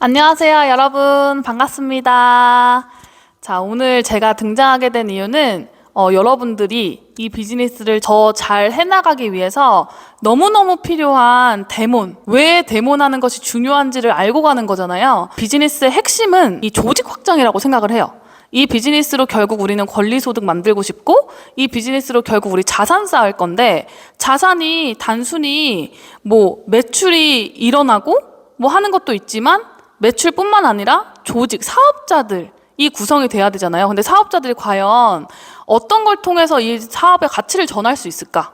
안녕하세요, 여러분. 반갑습니다. 자, 오늘 제가 등장하게 된 이유는 여러분들이 이 비즈니스를 더 잘 해나가기 위해서 너무너무 필요한 데몬, 왜 데몬하는 것이 중요한지를 알고 가는 거잖아요. 비즈니스의 핵심은 이 조직 확장이라고 생각을 해요. 이 비즈니스로 결국 우리는 권리소득 만들고 싶고, 이 비즈니스로 결국 우리 자산 쌓을 건데, 자산이 단순히 뭐 매출이 일어나고 뭐 하는 것도 있지만, 매출뿐만 아니라 조직, 사업자들이 구성이 돼야 되잖아요. 근데 사업자들이 과연 어떤 걸 통해서 이 사업의 가치를 전할 수 있을까?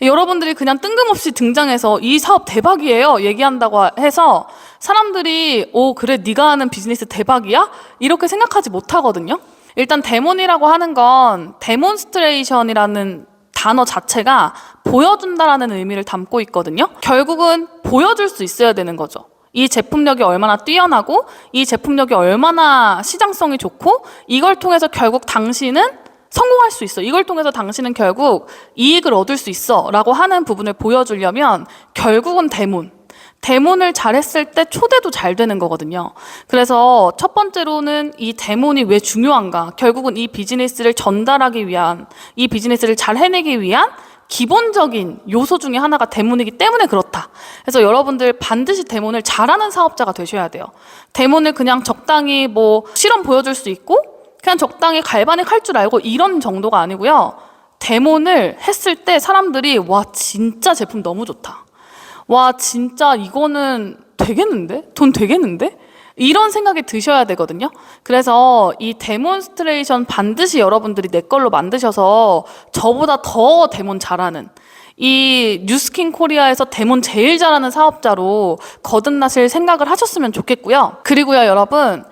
여러분들이 그냥 뜬금없이 등장해서 이 사업 대박이에요 얘기한다고 해서 사람들이 그래 네가 하는 비즈니스 대박이야? 이렇게 생각하지 못하거든요. 일단 데몬이라고 하는 건 데몬스트레이션이라는 단어 자체가 보여준다라는 의미를 담고 있거든요. 결국은 보여줄 수 있어야 되는 거죠. 이 제품력이 얼마나 뛰어나고 이 제품력이 얼마나 시장성이 좋고 이걸 통해서 결국 당신은 성공할 수 있어. 이걸 통해서 당신은 결국 이익을 얻을 수 있어 라고 하는 부분을 보여주려면 결국은 데몬을 잘했을 때 초대도 잘 되는 거거든요. 그래서 첫 번째로는 이 데몬이 왜 중요한가? 결국은 이 비즈니스를 전달하기 위한, 이 비즈니스를 잘 해내기 위한 기본적인 요소 중에 하나가 데몬이기 때문에 그렇다. 그래서 여러분들 반드시 데몬을 잘하는 사업자가 되셔야 돼요. 데몬을 그냥 적당히 뭐 실험 보여줄 수 있고 그냥 적당히 갈바닉 할 줄 알고 이런 정도가 아니고요. 데몬을 했을 때 사람들이 와 진짜 제품 너무 좋다. 와 진짜 이거는 되겠는데? 돈 되겠는데? 이런 생각이 드셔야 되거든요. 그래서 이 데몬스트레이션 반드시 여러분들이 내 걸로 만드셔서 저보다 더 데몬 잘하는 이 뉴스킨 코리아에서 데몬 제일 잘하는 사업자로 거듭나실 생각을 하셨으면 좋겠고요. 그리고요 여러분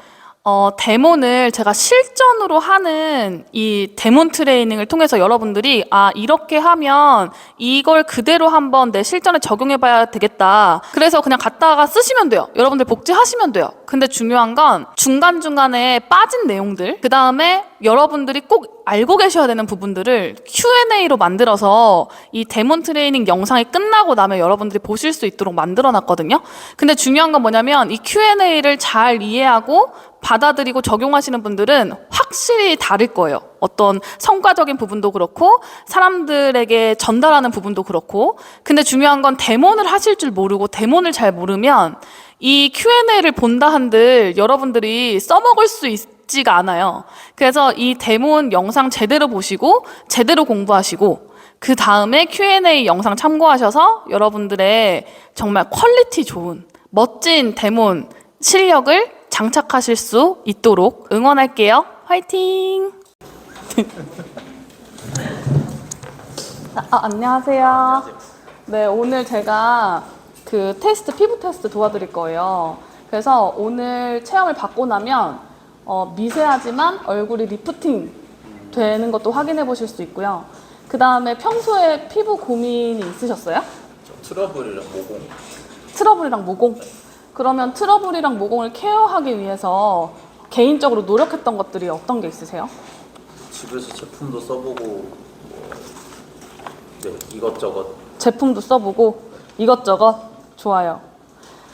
데몬을 제가 실전으로 하는 이 데몬 트레이닝을 통해서 여러분들이 이렇게 하면 이걸 그대로 한번 내 실전에 적용해 봐야 되겠다. 그래서 그냥 갖다가 쓰시면 돼요. 여러분들 복제하시면 돼요. 근데 중요한 건 중간중간에 빠진 내용들, 그 다음에 여러분들이 꼭 알고 계셔야 되는 부분들을 Q&A로 만들어서 이 데몬 트레이닝 영상이 끝나고 나면 여러분들이 보실 수 있도록 만들어 놨거든요. 근데 중요한 건 뭐냐면 이 Q&A를 잘 이해하고 받아들이고 적용하시는 분들은 확실히 다를 거예요. 어떤 성과적인 부분도 그렇고 사람들에게 전달하는 부분도 그렇고. 근데 중요한 건 데몬을 하실 줄 모르고 데몬을 잘 모르면 이 Q&A를 본다 한들 여러분들이 써먹을 수 있지가 않아요. 그래서 이 데몬 영상 제대로 보시고 제대로 공부하시고 그 다음에 Q&A 영상 참고하셔서 여러분들의 정말 퀄리티 좋은 멋진 데몬 실력을 장착하실 수 있도록 응원할게요. 화이팅! 안녕하세요. 네, 오늘 제가 그 피부 테스트 도와드릴 거예요. 그래서 오늘 체험을 받고 나면 미세하지만 얼굴이 리프팅 되는 것도 확인해 보실 수 있고요. 그 다음에 평소에 피부 고민이 있으셨어요? 트러블이랑 모공. 트러블이랑 모공? 그러면 트러블이랑 모공을 케어하기 위해서 개인적으로 노력했던 것들이 어떤 게 있으세요? 집에서 제품도 써보고 이것저것. 제품도 써보고 이것저것? 좋아요.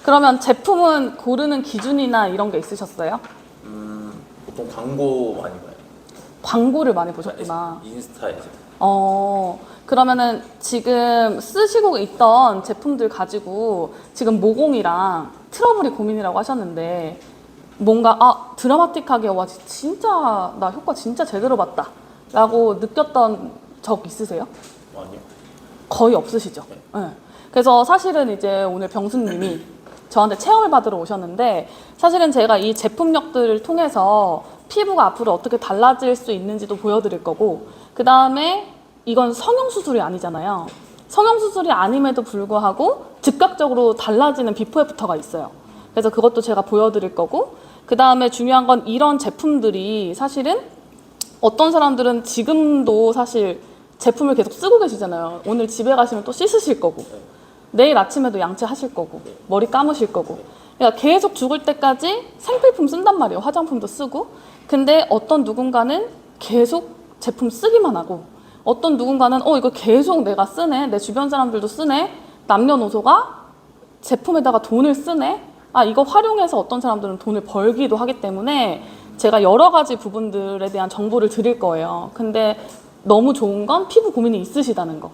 그러면 제품은 고르는 기준이나 이런 게 있으셨어요? 보통 광고 많이 봐요. 광고를 많이 보셨구나. 인스타에서. 그러면은 지금 쓰시고 있던 제품들 가지고 지금 모공이랑 트러블이 고민이라고 하셨는데 뭔가 드라마틱하게 와 진짜 나 효과 진짜 제대로 봤다 라고 느꼈던 적 있으세요? 아니요. 거의 없으시죠? 네. 그래서 사실은 이제 오늘 병수님이 저한테 체험을 받으러 오셨는데 사실은 제가 이 제품력들을 통해서 피부가 앞으로 어떻게 달라질 수 있는지도 보여드릴 거고 그 다음에 이건 성형수술이 아니잖아요. 성형수술이 아님에도 불구하고 즉각적으로 달라지는 비포 애프터가 있어요. 그래서 그것도 제가 보여드릴 거고 그 다음에 중요한 건 이런 제품들이 사실은 어떤 사람들은 지금도 사실 제품을 계속 쓰고 계시잖아요. 오늘 집에 가시면 또 씻으실 거고 내일 아침에도 양치하실 거고 머리 감으실 거고 그러니까 계속 죽을 때까지 생필품 쓴단 말이에요. 화장품도 쓰고 근데 어떤 누군가는 계속 제품 쓰기만 하고 어떤 누군가는 이거 계속 내가 쓰네 내 주변 사람들도 쓰네 남녀노소가 제품에다가 돈을 쓰네 이거 활용해서 어떤 사람들은 돈을 벌기도 하기 때문에 제가 여러 가지 부분들에 대한 정보를 드릴 거예요. 근데 너무 좋은 건 피부 고민이 있으시다는 거.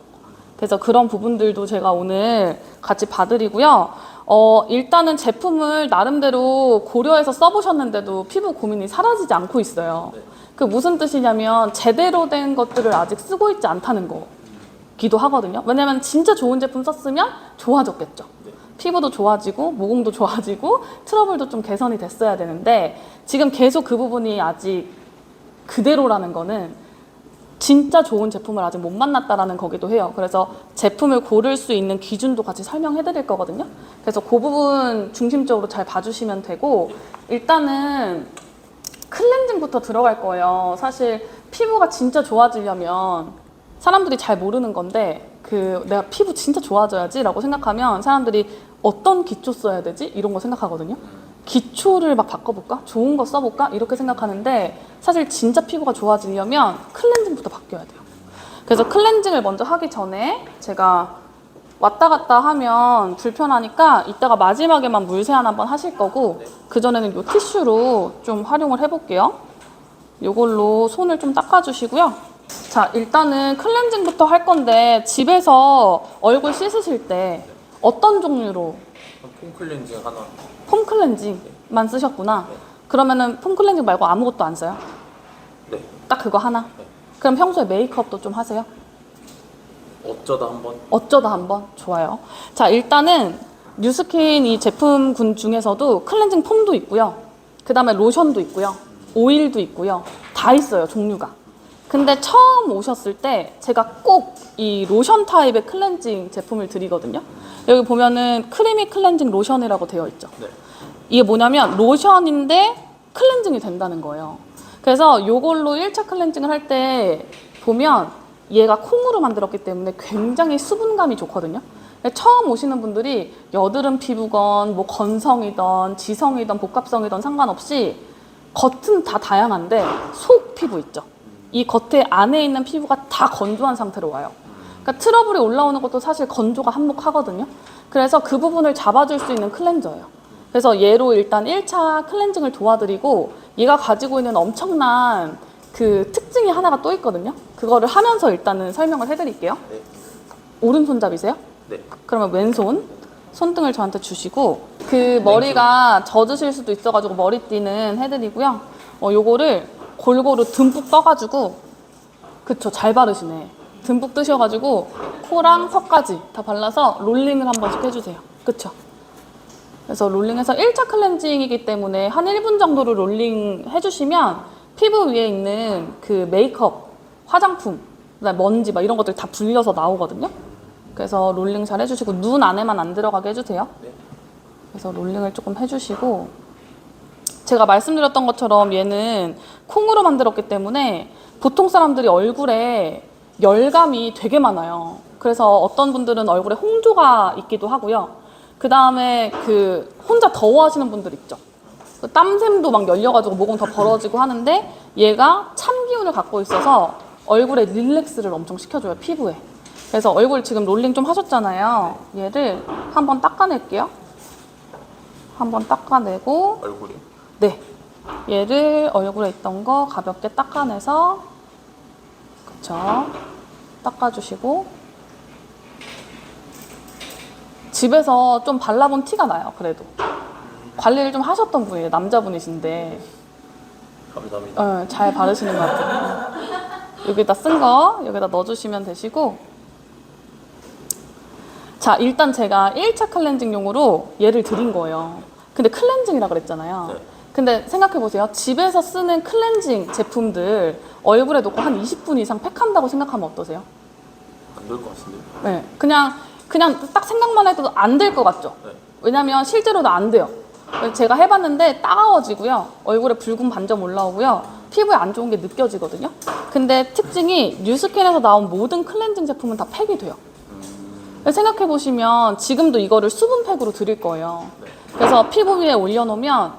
그래서 그런 부분들도 제가 오늘 같이 봐드리고요. 일단은 제품을 나름대로 고려해서 써보셨는데도 피부 고민이 사라지지 않고 있어요. 네. 그 무슨 뜻이냐면 제대로 된 것들을 아직 쓰고 있지 않다는 거기도 하거든요. 왜냐면 진짜 좋은 제품 썼으면 좋아졌겠죠. 네. 피부도 좋아지고 모공도 좋아지고 트러블도 좀 개선이 됐어야 되는데 지금 계속 그 부분이 아직 그대로라는 거는 진짜 좋은 제품을 아직 못 만났다라는 거기도 해요. 그래서 제품을 고를 수 있는 기준도 같이 설명해 드릴 거거든요. 그래서 그 부분 중심적으로 잘 봐주시면 되고 일단은 클렌징부터 들어갈 거예요. 사실 피부가 진짜 좋아지려면 사람들이 잘 모르는 건데 내가 피부 진짜 좋아져야지 라고 생각하면 사람들이 어떤 기초 써야 되지? 이런 거 생각하거든요. 기초를 막 바꿔볼까? 좋은 거 써볼까? 이렇게 생각하는데 사실 진짜 피부가 좋아지려면 클렌징부터 바뀌어야 돼요. 그래서 클렌징을 먼저 하기 전에 제가 왔다 갔다 하면 불편하니까 이따가 마지막에만 물 세안 한번 하실 거고 그전에는 이 티슈로 좀 활용을 해볼게요. 이걸로 손을 좀 닦아주시고요. 자, 일단은 클렌징부터 할 건데 집에서 얼굴 씻으실 때 어떤 종류로? 폼 클렌징 하나. 폼 클렌징만 쓰셨구나. 네. 그러면은 폼 클렌징 말고 아무것도 안 써요? 네. 딱 그거 하나? 네. 그럼 평소에 메이크업도 좀 하세요? 어쩌다 한번. 어쩌다 한번? 좋아요. 자, 일단은 뉴스킨 이 제품군 중에서도 클렌징 폼도 있고요. 그 다음에 로션도 있고요. 오일도 있고요. 다 있어요, 종류가. 근데 처음 오셨을 때 제가 꼭 이 로션 타입의 클렌징 제품을 드리거든요. 여기 보면은 크리미 클렌징 로션이라고 되어 있죠. 네. 이게 뭐냐면 로션인데 클렌징이 된다는 거예요. 그래서 요걸로 1차 클렌징을 할 때 보면 얘가 콩으로 만들었기 때문에 굉장히 수분감이 좋거든요. 처음 오시는 분들이 여드름 피부건 뭐 건성이던 지성이던 복합성이던 상관없이 겉은 다 다양한데 속 피부 있죠. 이 겉에 안에 있는 피부가 다 건조한 상태로 와요. 그러니까 트러블이 올라오는 것도 사실 건조가 한몫하거든요. 그래서 그 부분을 잡아줄 수 있는 클렌저예요. 그래서 얘로 일단 1차 클렌징을 도와드리고 얘가 가지고 있는 엄청난 그 특징이 하나가 또 있거든요. 그거를 하면서 일단은 설명을 해드릴게요. 네. 오른손잡이세요? 네. 그러면 왼손 손등을 저한테 주시고 그 머리가 젖으실 수도 있어가지고 머리띠는 해드리고요. 요거를 골고루 듬뿍 떠가지고 그쵸, 잘 바르시네. 듬뿍 뜨셔가지고 코랑 턱까지 다 발라서 롤링을 한 번씩 해주세요. 그쵸? 그래서 롤링해서 1차 클렌징이기 때문에 한 1분 정도로 롤링 해주시면 피부 위에 있는 그 메이크업, 화장품, 그다음에 먼지 막 이런 것들 다 불려서 나오거든요. 그래서 롤링 잘 해주시고 눈 안에만 안 들어가게 해주세요. 네. 그래서 롤링을 조금 해주시고 제가 말씀드렸던 것처럼 얘는 콩으로 만들었기 때문에 보통 사람들이 얼굴에 열감이 되게 많아요. 그래서 어떤 분들은 얼굴에 홍조가 있기도 하고요. 그 다음에 혼자 더워하시는 분들 있죠. 땀샘도 막 열려가지고 모공 더 벌어지고 하는데 얘가 참기운을 갖고 있어서 얼굴에 릴렉스를 엄청 시켜줘요, 피부에. 그래서 얼굴 지금 롤링 좀 하셨잖아요. 얘를 한번 닦아낼게요. 한번 닦아내고 얼굴이요? 네, 얘를 얼굴에 있던 거 가볍게 닦아내서 그쵸, 닦아주시고 집에서 좀 발라본 티가 나요. 그래도 관리를 좀 하셨던 분이에요. 남자분이신데 감사합니다. 잘 바르시는 것 같아요. 여기다 쓴 거 여기다 넣어주시면 되시고 자, 일단 제가 1차 클렌징용으로 얘를 드린 거예요. 근데 클렌징이라 그랬잖아요. 네. 근데 생각해보세요. 집에서 쓰는 클렌징 제품들 얼굴에 놓고 한 20분 이상 팩한다고 생각하면 어떠세요? 안 될 것 같은데. 네, 그냥 딱 생각만 해도 안 될 것 같죠? 네. 왜냐면 실제로도 안 돼요. 제가 해봤는데 따가워지고요. 얼굴에 붉은 반점 올라오고요. 피부에 안 좋은 게 느껴지거든요. 근데 특징이 뉴스킨에서 나온 모든 클렌징 제품은 다 팩이 돼요. 생각해보시면 지금도 이거를 수분팩으로 드릴 거예요. 그래서 피부 위에 올려놓으면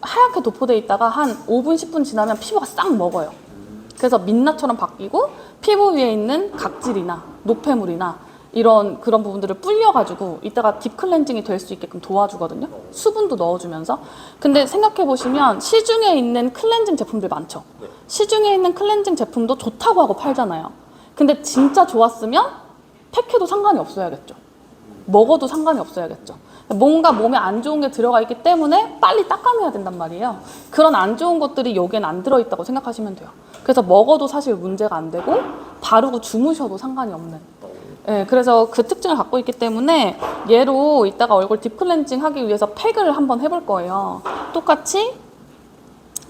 하얗게 도포돼 있다가 한 5분, 10분 지나면 피부가 싹 먹어요. 그래서 민낯처럼 바뀌고 피부 위에 있는 각질이나 노폐물이나 이런 그런 부분들을 불려가지고 이따가 딥 클렌징이 될 수 있게끔 도와주거든요. 수분도 넣어주면서. 근데 생각해 보시면 시중에 있는 클렌징 제품들 많죠. 네. 시중에 있는 클렌징 제품도 좋다고 하고 팔잖아요. 근데 진짜 좋았으면 팩해도 상관이 없어야겠죠. 먹어도 상관이 없어야겠죠. 뭔가 몸에 안 좋은 게 들어가 있기 때문에 빨리 닦아내야 된단 말이에요. 그런 안 좋은 것들이 여기엔 안 들어있다고 생각하시면 돼요. 그래서 먹어도 사실 문제가 안 되고 바르고 주무셔도 상관이 없는. 네, 그래서 그 특징을 갖고 있기 때문에 얘로 이따가 얼굴 딥 클렌징 하기 위해서 팩을 한번 해볼 거예요. 똑같이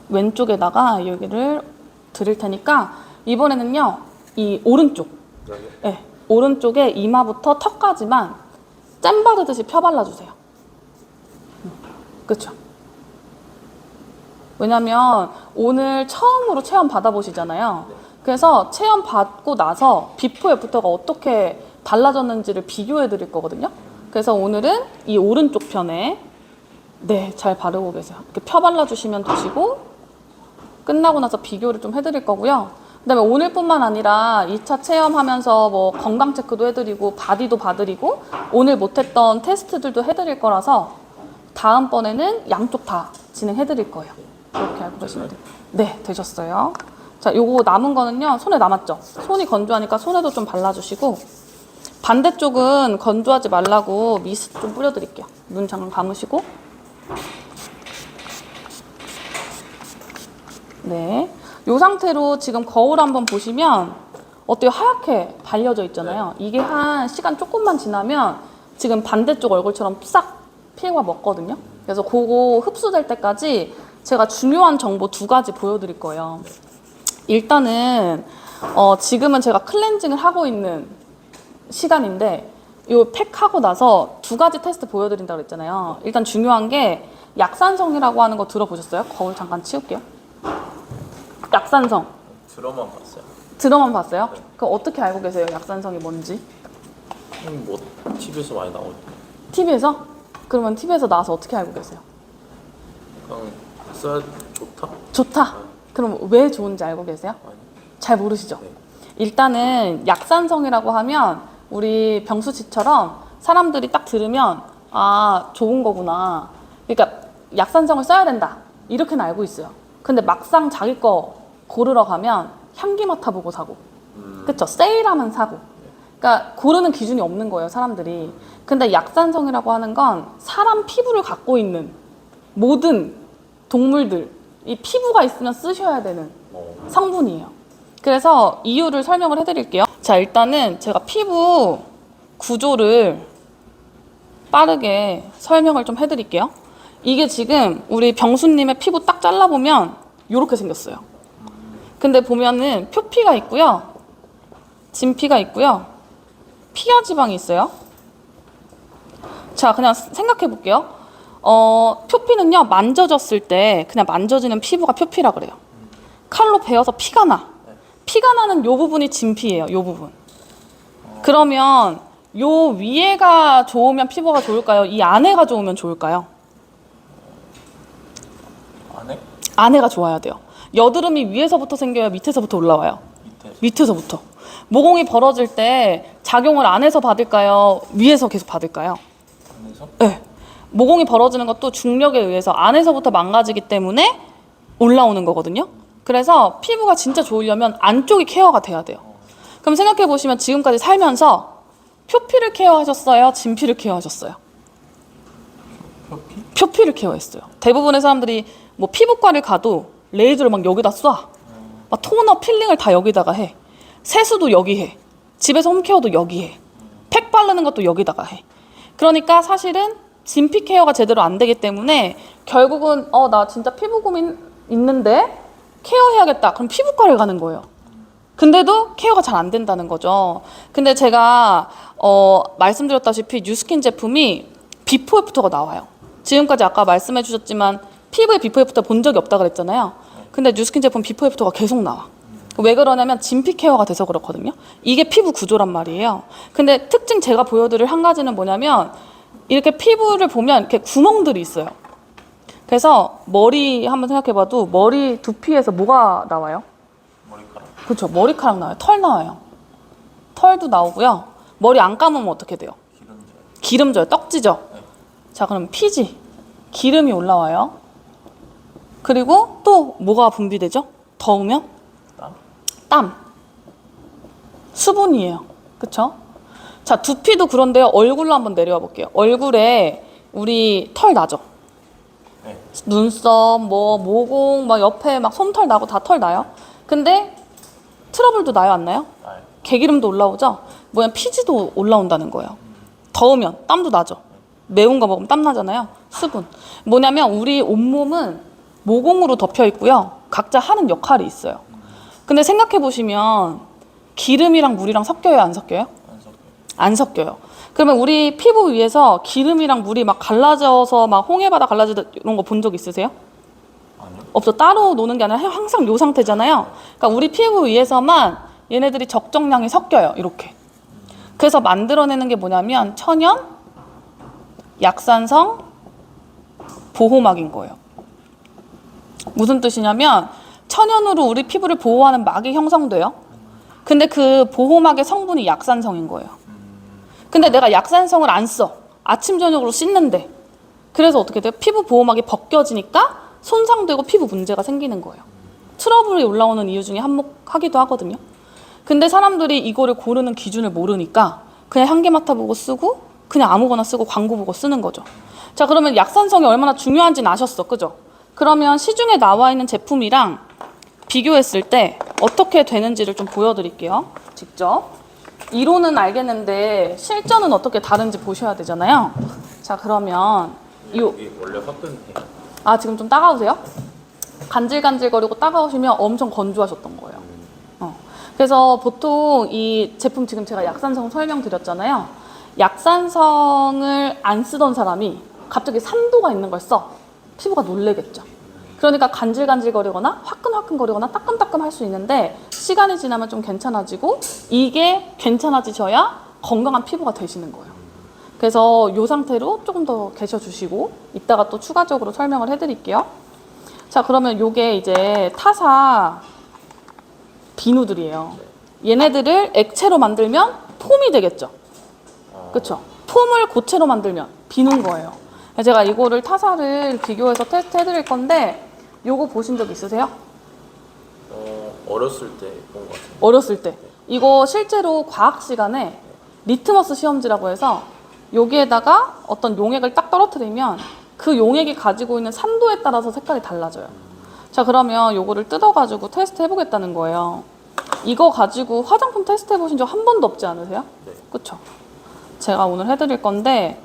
왼쪽에다가 여기를 드릴 테니까 이번에는요, 이 오른쪽. 네, 오른쪽에 이마부터 턱까지만 잼 바르듯이 펴 발라주세요. 그렇죠? 왜냐면 오늘 처음으로 체험 받아보시잖아요. 그래서 체험 받고 나서 비포 애프터가 어떻게 달라졌는지를 비교해 드릴 거거든요. 그래서 오늘은 이 오른쪽 편에 네, 잘 바르고 계세요. 이렇게 펴 발라주시면 되시고 끝나고 나서 비교를 좀 해드릴 거고요. 그다음에 오늘뿐만 아니라 2차 체험하면서 뭐 건강 체크도 해드리고 바디도 봐드리고 오늘 못했던 테스트들도 해드릴 거라서 다음번에는 양쪽 다 진행해드릴 거예요. 이렇게 알고 계시면 돼요. 네, 되셨어요. 자, 요거 남은 거는요, 손에 남았죠? 손이 건조하니까 손에도 좀 발라주시고 반대쪽은 건조하지 말라고 미스트 좀 뿌려드릴게요. 눈 잠깐 감으시고 네. 이 상태로 지금 거울 한번 보시면 어때요? 하얗게 발려져 있잖아요. 이게 한 시간 조금만 지나면 지금 반대쪽 얼굴처럼 싹 피부가 먹거든요. 그래서 그거 흡수될 때까지 제가 중요한 정보 2가지 보여드릴 거예요. 일단은 지금은 제가 클렌징을 하고 있는 시간인데 이 팩하고 나서 2가지 테스트 보여드린다고 했잖아요. 일단 중요한 게 약산성이라고 하는 거 들어보셨어요? 거울 잠깐 치울게요. 약산성. 들어만 봤어요. 들어만 봤어요? 네. 그럼 어떻게 알고 계세요? 약산성이 뭔지? 뭐 TV에서 많이 나오죠. TV에서? 그러면 TV에서 나와서 어떻게 알고 계세요? 그냥 써야 좋다? 좋다. 그럼 왜 좋은지 알고 계세요? 아니. 잘 모르시죠? 네. 일단은 약산성이라고 하면 우리 병수 씨처럼 사람들이 딱 들으면 아, 좋은 거구나. 그러니까 약산성을 써야 된다. 이렇게는 알고 있어요. 근데 막상 자기 거 고르러 가면 향기 맡아보고 사고. 그쵸? 세일하면 사고. 그러니까 고르는 기준이 없는 거예요, 사람들이. 근데 약산성이라고 하는 건 사람 피부를 갖고 있는 모든 동물들, 이 피부가 있으면 쓰셔야 되는 성분이에요. 그래서 이유를 설명을 해드릴게요. 자, 일단은 제가 피부 구조를 빠르게 설명을 좀 해드릴게요. 이게 지금 우리 병수님의 피부 딱 잘라보면 이렇게 생겼어요. 근데 보면은 표피가 있고요. 진피가 있고요. 피하 지방이 있어요. 자, 그냥 생각해 볼게요. 표피는요, 만져졌을 때 그냥 만져지는 피부가 표피라 그래요. 칼로 베어서 피가 나. 피가 나는 요 부분이 진피예요, 요 부분. 그러면 요 위에가 좋으면 피부가 좋을까요? 이 안에가 좋으면 좋을까요? 안에? 안에가 좋아야 돼요. 여드름이 위에서부터 생겨요? 밑에서부터 올라와요? 밑에. 밑에서부터. 모공이 벌어질 때 작용을 안에서 받을까요? 위에서 계속 받을까요? 안에서? 네. 모공이 벌어지는 것도 중력에 의해서 안에서부터 망가지기 때문에 올라오는 거거든요. 그래서 피부가 진짜 좋으려면 안쪽이 케어가 돼야 돼요. 그럼 생각해 보시면 지금까지 살면서 표피를 케어하셨어요? 진피를 케어하셨어요? 표피? 표피를 케어했어요. 대부분의 사람들이 뭐 피부과를 가도 레이저를 막 여기다 쏴. 막 토너, 필링을 다 여기다가 해. 세수도 여기 해. 집에서 홈케어도 여기 해. 팩 바르는 것도 여기다가 해. 그러니까 사실은 진피 케어가 제대로 안 되기 때문에 결국은 나 진짜 피부 고민 있는데 케어해야겠다. 그럼 피부과를 가는 거예요. 근데도 케어가 잘 안 된다는 거죠. 근데 제가 말씀드렸다시피 뉴스킨 제품이 비포 애프터가 나와요. 지금까지 아까 말씀해 주셨지만 피부에 비포 애프터 본 적이 없다 그랬잖아요. 근데 뉴스킨 제품 비포 애프터가 계속 나와. 왜 그러냐면 진피 케어가 돼서 그렇거든요. 이게 피부 구조란 말이에요. 근데 특징 제가 보여드릴 한 가지는 뭐냐면 이렇게 피부를 보면 이렇게 구멍들이 있어요. 그래서 머리 한번 생각해봐도 머리 두피에서 뭐가 나와요? 머리카락. 그렇죠. 머리카락 나와요. 털 나와요. 털도 나오고요. 머리 안 감으면 어떻게 돼요? 기름져요. 기름져요. 떡지죠? 네. 자, 그럼 피지. 기름이 올라와요. 그리고 또 뭐가 분비되죠? 더우면? 땀? 땀. 수분이에요. 그쵸? 자, 두피도 그런데요. 얼굴로 한번 내려와 볼게요. 얼굴에 우리 털 나죠? 네. 눈썹, 뭐 모공, 막 옆에 막 솜털 나고 다 털 나요. 근데 트러블도 나요, 안 나요? 나요. 개기름도 올라오죠? 뭐야, 피지도 올라온다는 거예요. 더우면 땀도 나죠. 매운 거 먹으면 땀 나잖아요. 수분. 뭐냐면 우리 온몸은 모공으로 덮여 있고요. 각자 하는 역할이 있어요. 근데 생각해 보시면 기름이랑 물이랑 섞여요, 안 섞여요? 안 섞여요. 안 섞여요. 그러면 우리 피부 위에서 기름이랑 물이 막 갈라져서 막 홍해바다 갈라지는 이런 거 본 적 있으세요? 아니요. 없어. 따로 노는 게 아니라 항상 요 상태잖아요. 그러니까 우리 피부 위에서만 얘네들이 적정량이 섞여요. 이렇게. 그래서 만들어내는 게 뭐냐면 천연 약산성 보호막인 거예요. 무슨 뜻이냐면 천연으로 우리 피부를 보호하는 막이 형성돼요. 근데 그 보호막의 성분이 약산성인 거예요. 근데 내가 약산성을 안 써. 아침 저녁으로 씻는데. 그래서 어떻게 돼요? 피부 보호막이 벗겨지니까 손상되고 피부 문제가 생기는 거예요. 트러블이 올라오는 이유 중에 한몫하기도 하거든요. 근데 사람들이 이거를 고르는 기준을 모르니까 그냥 향기 맡아보고 쓰고 그냥 아무거나 쓰고 광고 보고 쓰는 거죠. 자, 그러면 약산성이 얼마나 중요한지는 아셨어. 그죠? 그러면 시중에 나와 있는 제품이랑 비교했을 때 어떻게 되는지를 좀 보여드릴게요. 직접. 이론은 알겠는데 실전은 어떻게 다른지 보셔야 되잖아요. 자, 그러면 여기 원래 화끈해요. 아, 지금 좀 따가우세요? 간질간질거리고 따가우시면 엄청 건조하셨던 거예요. 그래서 보통 이 제품 지금 제가 약산성 설명드렸잖아요. 약산성을 안 쓰던 사람이 갑자기 산도가 있는 걸 써. 피부가 놀래겠죠. 그러니까 간질간질거리거나 화끈화끈거리거나 따끔따끔 할 수 있는데 시간이 지나면 좀 괜찮아지고 이게 괜찮아지셔야 건강한 피부가 되시는 거예요. 그래서 이 상태로 조금 더 계셔주시고 이따가 또 추가적으로 설명을 해드릴게요. 자, 그러면 요게 이제 타사 비누들이에요. 얘네들을 액체로 만들면 폼이 되겠죠. 그렇죠? 폼을 고체로 만들면 비누인 거예요. 제가 이거를 타사를 비교해서 테스트 해드릴 건데 요거 보신 적 있으세요? 어렸을 때 본 것 같아요. 어렸을 때. 이거 실제로 과학 시간에 리트머스 시험지라고 해서 여기에다가 어떤 용액을 딱 떨어뜨리면 그 용액이 가지고 있는 산도에 따라서 색깔이 달라져요. 자, 그러면 요거를 뜯어가지고 테스트 해보겠다는 거예요. 이거 가지고 화장품 테스트 해보신 적 한 번도 없지 않으세요? 네. 그쵸? 제가 오늘 해드릴 건데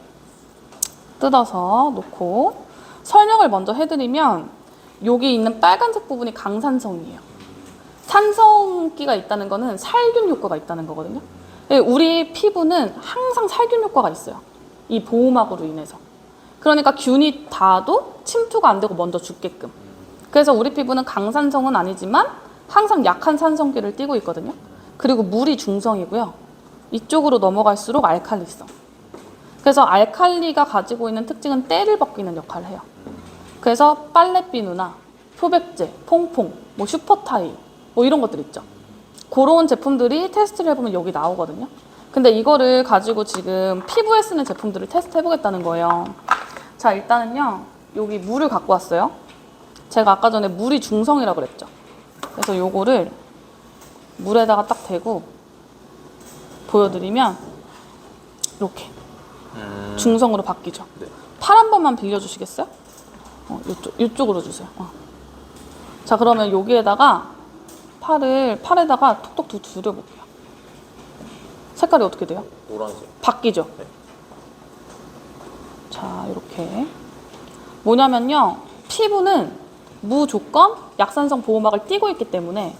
뜯어서 놓고 설명을 먼저 해드리면 여기 있는 빨간색 부분이 강산성이에요. 산성기가 있다는 거는 살균 효과가 있다는 거거든요. 우리 피부는 항상 살균 효과가 있어요. 이 보호막으로 인해서. 그러니까 균이 닿아도 침투가 안 되고 먼저 죽게끔. 그래서 우리 피부는 강산성은 아니지만 항상 약한 산성기를 띠고 있거든요. 그리고 물이 중성이고요. 이쪽으로 넘어갈수록 알칼리성. 그래서 알칼리가 가지고 있는 특징은 때를 벗기는 역할을 해요. 그래서 빨래비누나 표백제, 퐁퐁, 뭐 슈퍼타이 뭐 이런 것들 있죠. 그런 제품들이 테스트를 해보면 여기 나오거든요. 근데 이거를 가지고 지금 피부에 쓰는 제품들을 테스트 해보겠다는 거예요. 자, 일단은요. 여기 물을 갖고 왔어요. 제가 아까 전에 물이 중성이라고 그랬죠. 그래서 요거를 물에다가 딱 대고 보여드리면 이렇게 중성으로 바뀌죠. 네. 팔 한 번만 빌려주시겠어요? 이쪽으로 주세요. 자, 그러면 여기에다가 팔에다가 톡톡 두려볼게요. 색깔이 어떻게 돼요? 노란색. 바뀌죠? 네. 자, 이렇게. 뭐냐면요. 피부는 무조건 약산성 보호막을 띠고 있기 때문에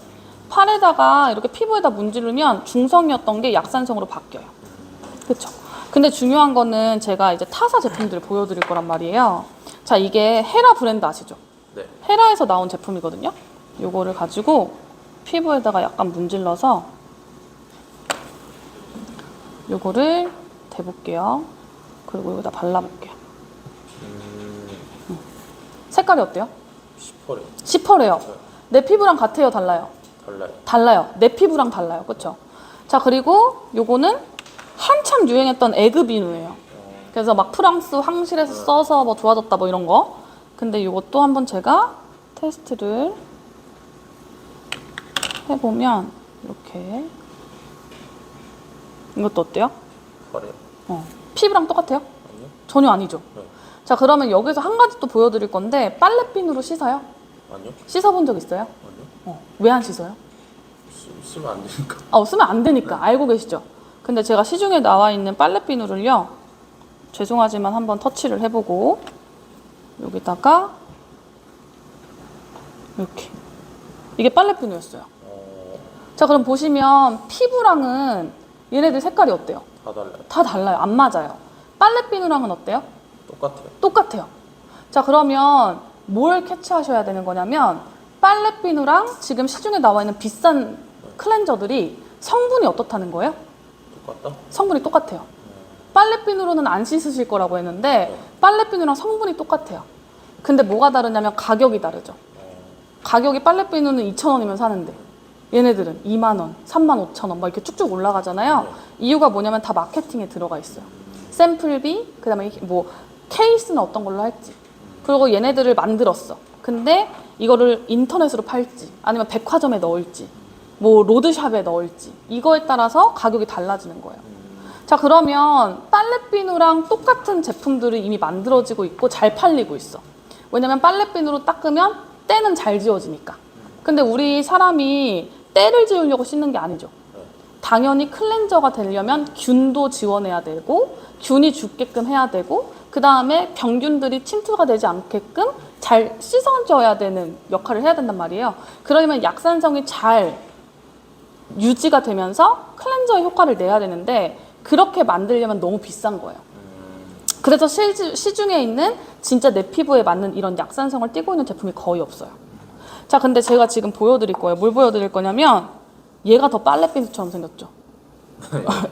팔에다가 이렇게 피부에다 문지르면 중성이었던 게 약산성으로 바뀌어요. 그쵸? 근데 중요한 거는 제가 이제 타사 제품들을 보여드릴 거란 말이에요. 자, 이게 헤라 브랜드 아시죠? 네. 헤라에서 나온 제품이거든요. 요거를 가지고 피부에다가 약간 문질러서 요거를 대볼게요. 그리고 여기다 발라볼게요. 색깔이 어때요? 시퍼래요. 시퍼래요. 내 피부랑 같아요, 달라요? 달라요. 달라요. 내 피부랑 달라요. 그쵸? 자, 그리고 요거는 한참 유행했던 에그 비누예요. 그래서 막 프랑스 황실에서 써서 뭐 좋아졌다 뭐 이런 거. 근데 이것도 한번 제가 테스트를 해보면 이렇게 이것도 어때요? 파래요. 피부랑 똑같아요? 아니요? 전혀 아니죠. 네. 자, 그러면 여기서 한 가지 또 보여드릴 건데 빨래비누로 씻어요? 아니요? 씻어본 적 있어요? 아니요? 왜 안 씻어요? 쓰면 안 되니까. 쓰면 안 되니까. 알고 계시죠? 근데 제가 시중에 나와 있는 빨래비누를요, 죄송하지만 한번 터치를 해보고 여기다가 이렇게 이게 빨래비누였어요. 자, 그럼 보시면 피부랑은 얘네들 색깔이 어때요? 다 달라요. 다 달라요. 안 맞아요. 빨래비누랑은 어때요? 똑같아요. 똑같아요. 자, 그러면 뭘 캐치하셔야 되는 거냐면 빨래비누랑 지금 시중에 나와 있는 비싼 클렌저들이 성분이 어떻다는 거예요? 똑같다? 성분이 똑같아요. 빨래비누로는 안 씻으실 거라고 했는데 빨래비누랑 성분이 똑같아요. 근데 뭐가 다르냐면 가격이 다르죠. 가격이 빨래비누는 2,000원이면 사는데 얘네들은 2만 원, 3만 5천 원 막 이렇게 쭉쭉 올라가잖아요. 이유가 뭐냐면 다 마케팅에 들어가 있어요. 샘플비, 그다음에 뭐 케이스는 어떤 걸로 할지, 그리고 얘네들을 만들었어. 근데 이거를 인터넷으로 팔지, 아니면 백화점에 넣을지, 뭐 로드샵에 넣을지, 이거에 따라서 가격이 달라지는 거예요. 자, 그러면 빨래비누랑 똑같은 제품들이 이미 만들어지고 있고 잘 팔리고 있어. 왜냐면 빨래비누로 닦으면 때는 잘 지워지니까. 근데 우리 사람이 때를 지우려고 씻는 게 아니죠. 당연히 클렌저가 되려면 균도 지워내야 되고 균이 죽게끔 해야 되고 그 다음에 병균들이 침투가 되지 않게끔 잘 씻어줘야 되는 역할을 해야 된단 말이에요. 그러려면 약산성이 잘 유지가 되면서 클렌저의 효과를 내야 되는데 그렇게 만들려면 너무 비싼 거예요. 그래서 시중에 있는 진짜 내 피부에 맞는 이런 약산성을 띠고 있는 제품이 거의 없어요. 자, 근데 제가 지금 보여드릴 거예요. 뭘 보여드릴 거냐면 얘가 더 빨래비누처럼 생겼죠.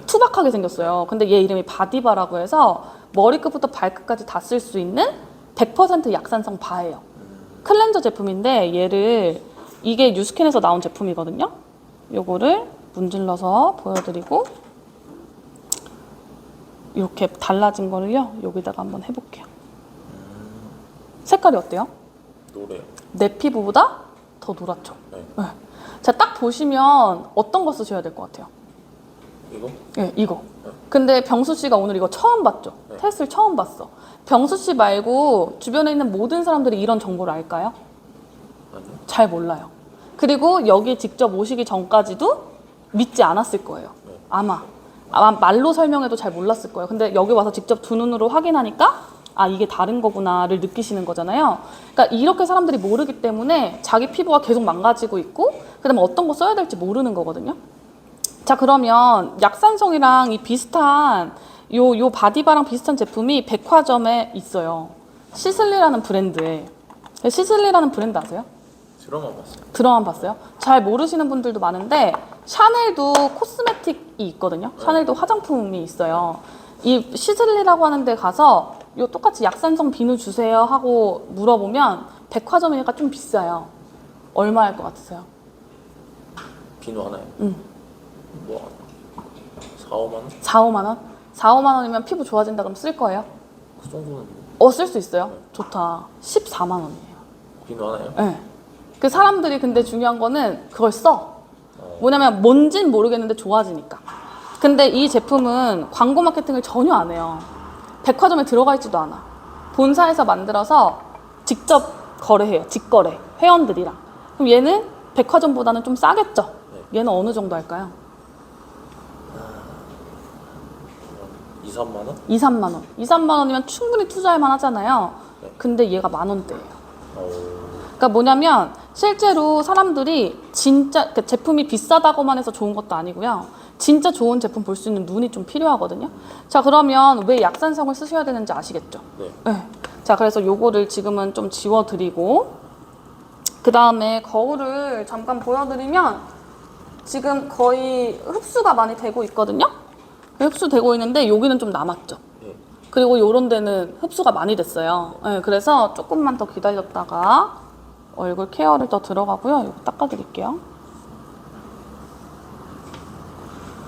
투박하게 생겼어요. 근데 얘 이름이 바디바라고 해서 머리끝부터 발끝까지 다 쓸 수 있는 100% 약산성 바예요. 클렌저 제품인데 얘를 이게 뉴스킨에서 나온 제품이거든요. 요거를 문질러서 보여드리고 이렇게 달라진 거를요 여기다가 한번 해볼게요. 색깔이 어때요? 노래요. 내 피부보다 더 노랗죠? 네. 네. 자, 딱 보시면 어떤 거 쓰셔야 될 것 같아요? 이거? 네, 이거. 네. 근데 병수 씨가 오늘 이거 처음 봤죠? 네. 테스트를 처음 봤어. 병수 씨 말고 주변에 있는 모든 사람들이 이런 정보를 알까요? 아니요. 잘 몰라요. 그리고 여기 직접 오시기 전까지도 믿지 않았을 거예요. 네. 아마 말로 설명해도 잘 몰랐을 거예요. 근데 여기 와서 직접 두 눈으로 확인하니까 아, 이게 다른 거구나를 느끼시는 거잖아요. 그러니까 이렇게 사람들이 모르기 때문에 자기 피부가 계속 망가지고 있고 그다음에 어떤 거 써야 될지 모르는 거거든요. 자, 그러면 약산성이랑 이 비슷한 요 바디바랑 비슷한 제품이 백화점에 있어요. 시슬리라는 브랜드에. 시슬리라는 브랜드 아세요? 들어만 봤어요. 들어만 봤어요? 잘 모르시는 분들도 많은데 샤넬도 코스메틱이 있거든요. 샤넬도 화장품이 있어요. 이 시슬리라고 하는 데 가서 요 똑같이 약산성 비누 주세요 하고 물어보면 백화점이니까 좀 비싸요. 얼마 할 것 같으세요? 비누 하나요? 응. 뭐 4, 5만 원? 4, 5만 원? 4, 5만 원이면 피부 좋아진다 그럼 쓸 거예요? 그 정도는 쓸 수 있어요? 좋다. 14만 원이에요. 비누 하나요? 네. 그 사람들이 근데 중요한 거는 그걸 써. 뭐냐면 뭔진 모르겠는데 좋아지니까. 근데 이 제품은 광고 마케팅을 전혀 안 해요. 백화점에 들어가 있지도 않아. 본사에서 만들어서 직접 거래해요. 직거래. 회원들이랑. 그럼 얘는 백화점보다는 좀 싸겠죠? 얘는 어느 정도 할까요? 2, 3만 원? 2, 3만 원. 2, 3만 원이면 충분히 투자할 만 하잖아요. 근데 얘가 10,000원대예요. 그러니까 뭐냐면 실제로 사람들이 진짜 그 제품이 비싸다고만 해서 좋은 것도 아니고요. 진짜 좋은 제품 볼 수 있는 눈이 좀 필요하거든요. 자, 그러면 왜 약산성을 쓰셔야 되는지 아시겠죠? 네. 네. 자, 그래서 요거를 지금은 좀 지워드리고 그 다음에 거울을 잠깐 보여드리면 지금 거의 흡수가 많이 되고 있거든요. 흡수되고 있는데 여기는 좀 남았죠. 네. 그리고 요런 데는 흡수가 많이 됐어요. 네, 그래서 조금만 더 기다렸다가 얼굴 케어를 더 들어가고요. 이거 닦아드릴게요.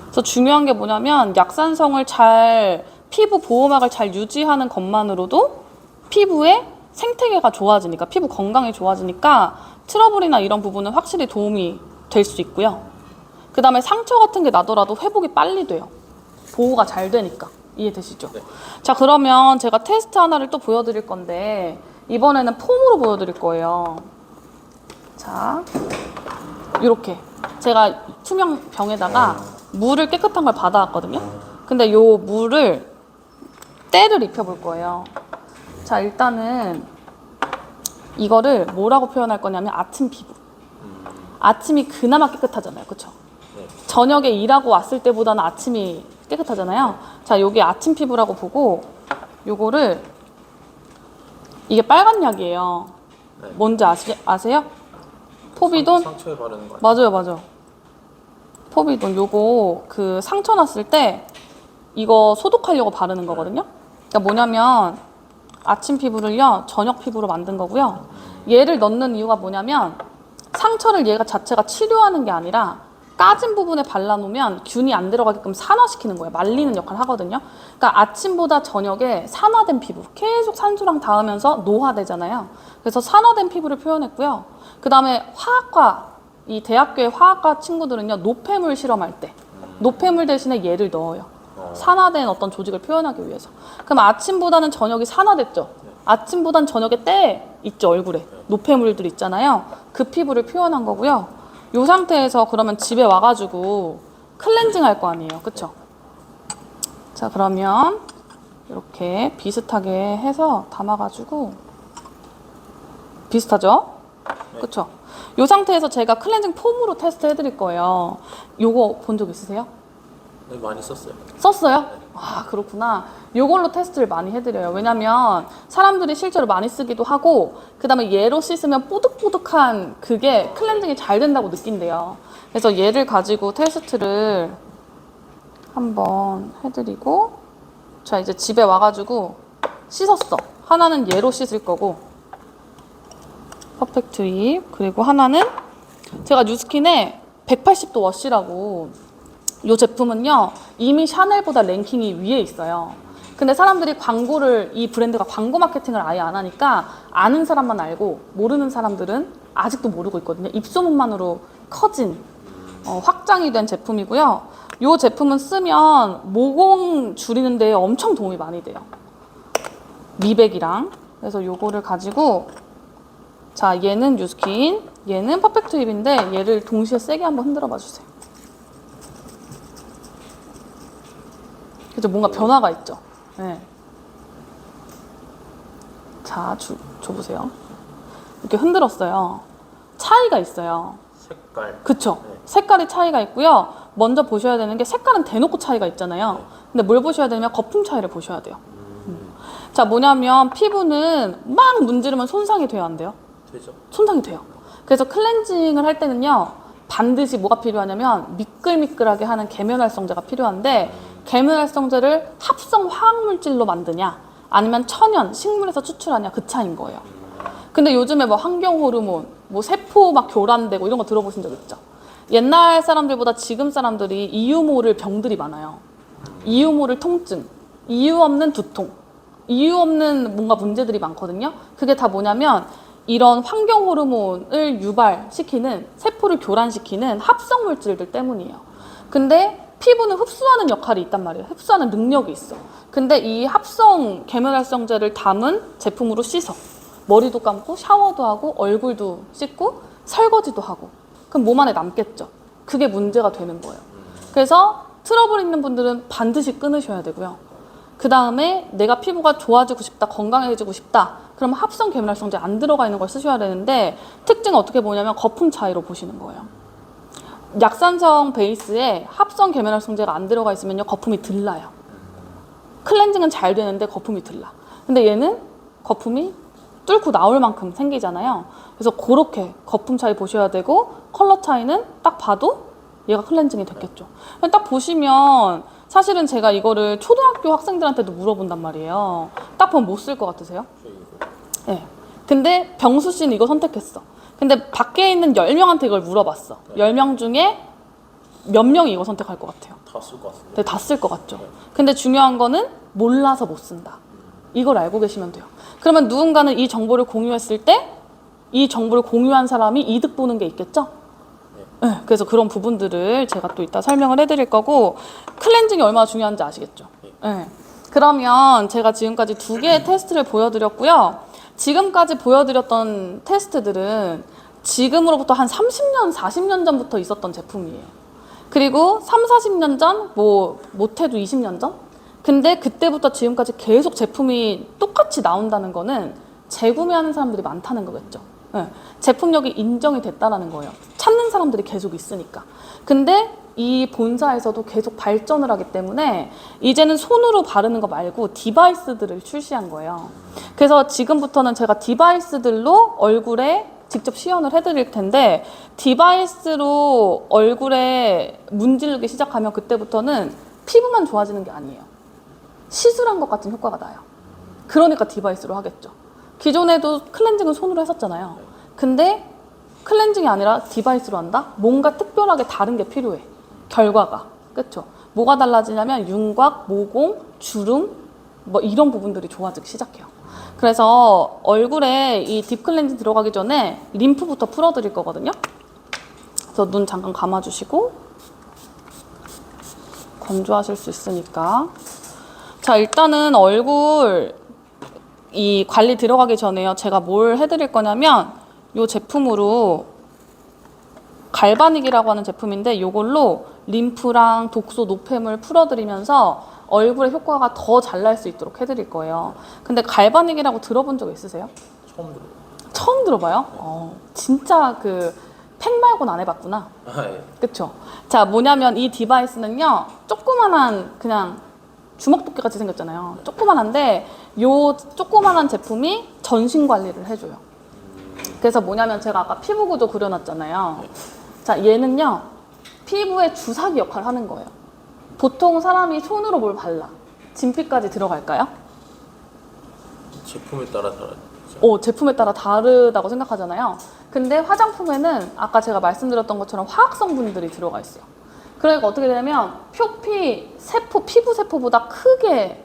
그래서 그래서 중요한 게 뭐냐면 약산성을 잘 피부 보호막을 잘 유지하는 것만으로도 피부의 생태계가 좋아지니까 피부 건강이 좋아지니까 트러블이나 이런 부분은 확실히 도움이 될 수 있고요. 그 다음에 상처 같은 게 나더라도 회복이 빨리 돼요. 보호가 잘 되니까. 이해되시죠? 네. 자, 그러면 제가 테스트 하나를 또 보여드릴 건데 이번에는 폼으로 보여드릴 거예요. 자, 이렇게 제가 투명 병에다가 물을 깨끗한 걸 받아왔거든요. 근데 요 물을 때를 입혀볼 거예요. 자, 일단은 이거를 뭐라고 표현할 거냐면 아침 피부. 아침이 그나마 깨끗하잖아요. 그쵸? 네. 저녁에 일하고 왔을 때보다는 아침이 깨끗하잖아요. 자, 요게 아침 피부라고 보고 요거를 이게 빨간 약이에요. 네. 뭔지 아세요? 포비돈? 상처에 바르는 거 아니에요? 맞아요, 맞아요. 포비돈 요거 그 상처 났을 때 이거 소독하려고 바르는 거거든요. 그러니까 뭐냐면 아침 피부를요 저녁 피부로 만든 거고요. 얘를 넣는 이유가 뭐냐면 상처를 얘가 자체가 치료하는 게 아니라 까진 부분에 발라놓으면 균이 안 들어가게끔 산화시키는 거예요. 말리는 역할을 하거든요. 그러니까 아침보다 저녁에 산화된 피부, 계속 산소랑 닿으면서 노화되잖아요. 그래서 산화된 피부를 표현했고요. 그 다음에 화학과, 이 대학교의 화학과 친구들은요, 노폐물 실험할 때 노폐물 대신에 얘를 넣어요. 산화된 어떤 조직을 표현하기 위해서. 그럼 아침보다는 저녁이 산화됐죠. 아침보다는 저녁에 때 있죠, 얼굴에. 노폐물들 있잖아요. 그 피부를 표현한 거고요. 이 상태에서 그러면 집에 와가지고 클렌징 할 거 아니에요. 그쵸? 자, 그러면 이렇게 비슷하게 해서 담아가지고 비슷하죠? 그쵸? 이 상태에서 제가 클렌징 폼으로 테스트 해드릴 거예요. 요거 본 적 있으세요? 네, 많이 썼어요. 썼어요? 아, 그렇구나. 요걸로 테스트를 많이 해드려요. 왜냐면 사람들이 실제로 많이 쓰기도 하고 그 다음에 얘로 씻으면 뽀득뽀득한 그게 클렌징이 잘 된다고 느낀대요. 그래서 얘를 가지고 테스트를 한번 해드리고 자, 이제 집에 와가지고 씻었어. 하나는 얘로 씻을 거고 퍼펙트 힙 그리고 하나는 제가 뉴스킨에 180도 워시라고 이 제품은요 이미 샤넬보다 랭킹이 위에 있어요. 근데 사람들이 광고를 이 브랜드가 광고 마케팅을 아예 안 하니까 아는 사람만 알고 모르는 사람들은 아직도 모르고 있거든요. 입소문만으로 커진 확장이 된 제품이고요. 이 제품은 쓰면 모공 줄이는 데 엄청 도움이 많이 돼요. 미백이랑. 그래서 요거를 가지고 자, 얘는 뉴스킨, 얘는 퍼펙트 힙인데 얘를 동시에 세게 한번 흔들어 봐 주세요. 그죠? 뭔가 변화가 있죠. 네. 자, 줘보세요. 이렇게 흔들었어요. 차이가 있어요. 색깔. 그쵸? 네. 색깔이 차이가 있고요. 먼저 보셔야 되는 게 색깔은 대놓고 차이가 있잖아요. 근데 뭘 보셔야 되냐면 거품 차이를 보셔야 돼요. 자, 뭐냐면 피부는 막 문지르면 손상이 돼요, 안 돼요? 되죠. 손상이 돼요. 그래서 클렌징을 할 때는요. 반드시 뭐가 필요하냐면 미끌미끌하게 하는 계면활성제가 필요한데 계면활성제를 합성 화학물질로 만드냐 아니면 천연, 식물에서 추출하냐 그 차이인 거예요. 근데 요즘에 뭐 환경호르몬, 뭐 세포 막 교란되고 이런 거 들어보신 적 있죠? 옛날 사람들보다 지금 사람들이 이유 모를 병들이 많아요. 이유 모를 통증, 이유 없는 두통, 이유 없는 뭔가 문제들이 많거든요. 그게 다 뭐냐면 이런 환경 호르몬을 유발시키는 세포를 교란시키는 합성 물질들 때문이에요. 근데 피부는 흡수하는 역할이 있단 말이에요. 흡수하는 능력이 있어. 근데 이 합성 계면활성제를 담은 제품으로 씻어. 머리도 감고 샤워도 하고 얼굴도 씻고 설거지도 하고. 그럼 몸 안에 남겠죠. 그게 문제가 되는 거예요. 그래서 트러블 있는 분들은 반드시 끊으셔야 되고요. 그 다음에 내가 피부가 좋아지고 싶다, 건강해지고 싶다. 그러면 합성 계면활성제 안 들어가 있는 걸 쓰셔야 되는데 특징은 어떻게 보냐면 거품 차이로 보시는 거예요. 약산성 베이스에 합성 계면활성제가 안 들어가 있으면요 거품이 들라요. 클렌징은 잘 되는데 거품이 들라. 근데 얘는 거품이 뚫고 나올 만큼 생기잖아요. 그래서 그렇게 거품 차이 보셔야 되고 컬러 차이는 딱 봐도 얘가 클렌징이 됐겠죠. 딱 보시면 사실은 제가 이거를 초등학교 학생들한테도 물어본단 말이에요. 딱 보면 못 쓸 것 같으세요? 네. 근데 병수 씨는 이거 선택했어. 근데 밖에 있는 10명한테 이걸 물어봤어. 10명 중에 몇 명이 이거 선택할 것 같아요? 다 쓸 것 같은데. 네, 다 쓸 것 같죠. 근데 중요한 거는 몰라서 못 쓴다. 이걸 알고 계시면 돼요. 그러면 누군가는 이 정보를 공유했을 때 이 정보를 공유한 사람이 이득 보는 게 있겠죠? 네, 그래서 그런 부분들을 제가 또 이따 설명을 해드릴 거고, 클렌징이 얼마나 중요한지 아시겠죠? 네. 그러면 제가 지금까지 2개의 테스트를 보여드렸고요. 지금까지 보여드렸던 테스트들은 지금으로부터 한 30년, 40년 전부터 있었던 제품이에요. 그리고 3, 40년 전, 못해도 20년 전? 근데 그때부터 지금까지 계속 제품이 똑같이 나온다는 거는 재구매하는 사람들이 많다는 거겠죠. 네. 제품력이 인정이 됐다라는 거예요. 찾는 사람들이 계속 있으니까. 근데 이 본사에서도 계속 발전을 하기 때문에 이제는 손으로 바르는 거 말고 디바이스들을 출시한 거예요. 그래서 지금부터는 제가 디바이스들로 얼굴에 직접 시연을 해드릴 텐데, 디바이스로 얼굴에 문지르기 시작하면 그때부터는 피부만 좋아지는 게 아니에요. 시술한 것 같은 효과가 나요. 그러니까 디바이스로 하겠죠. 기존에도 클렌징은 손으로 했었잖아요. 근데 클렌징이 아니라 디바이스로 한다? 뭔가 특별하게 다른 게 필요해. 결과가. 그쵸? 뭐가 달라지냐면 윤곽, 모공, 주름 뭐 이런 부분들이 좋아지기 시작해요. 그래서 얼굴에 이 딥클렌징 들어가기 전에 림프부터 풀어드릴 거거든요. 그래서 눈 잠깐 감아주시고, 건조하실 수 있으니까. 자, 일단은 얼굴 이 관리 들어가기 전에요. 제가 뭘 해드릴 거냐면 이 제품으로 갈바닉이라고 하는 제품인데, 이걸로 림프랑 독소, 노폐물 풀어드리면서 얼굴의 효과가 더 잘 날 수 있도록 해드릴 거예요. 근데 갈바닉이라고 들어본 적 있으세요? 처음 들어요. 처음 들어봐요? 진짜 그 팩 말고는 안 해봤구나. 예. 그쵸? 자, 뭐냐면 이 디바이스는요, 조그만한 그냥 주먹도끼 같이 생겼잖아요. 조그만한데 요 조그만한 제품이 전신 관리를 해줘요. 그래서 뭐냐면 제가 아까 피부 구조 그려놨잖아요. 자, 얘는요 피부의 주사기 역할을 하는 거예요. 보통 사람이 손으로 뭘 발라? 진피까지 들어갈까요? 제품에 따라 다르죠. 제품에 따라 다르다고 생각하잖아요. 근데 화장품에는 아까 제가 말씀드렸던 것처럼 화학 성분들이 들어가 있어요. 그러니까 어떻게 되냐면 표피, 세포, 피부 세포보다 크게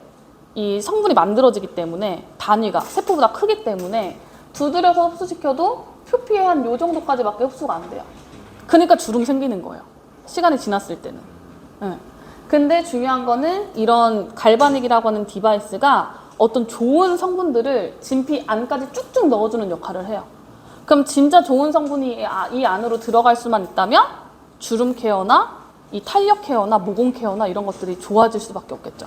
이 성분이 만들어지기 때문에, 단위가 세포보다 크기 때문에 두드려서 흡수시켜도 표피에 한 요 정도까지밖에 흡수가 안 돼요. 그러니까 주름 생기는 거예요. 시간이 지났을 때는. 네. 근데 중요한 거는 이런 갈바닉이라고 하는 디바이스가 어떤 좋은 성분들을 진피 안까지 쭉쭉 넣어주는 역할을 해요. 그럼 진짜 좋은 성분이 이 안으로 들어갈 수만 있다면 주름 케어나 이 탄력 케어나 모공 케어나 이런 것들이 좋아질 수밖에 없겠죠.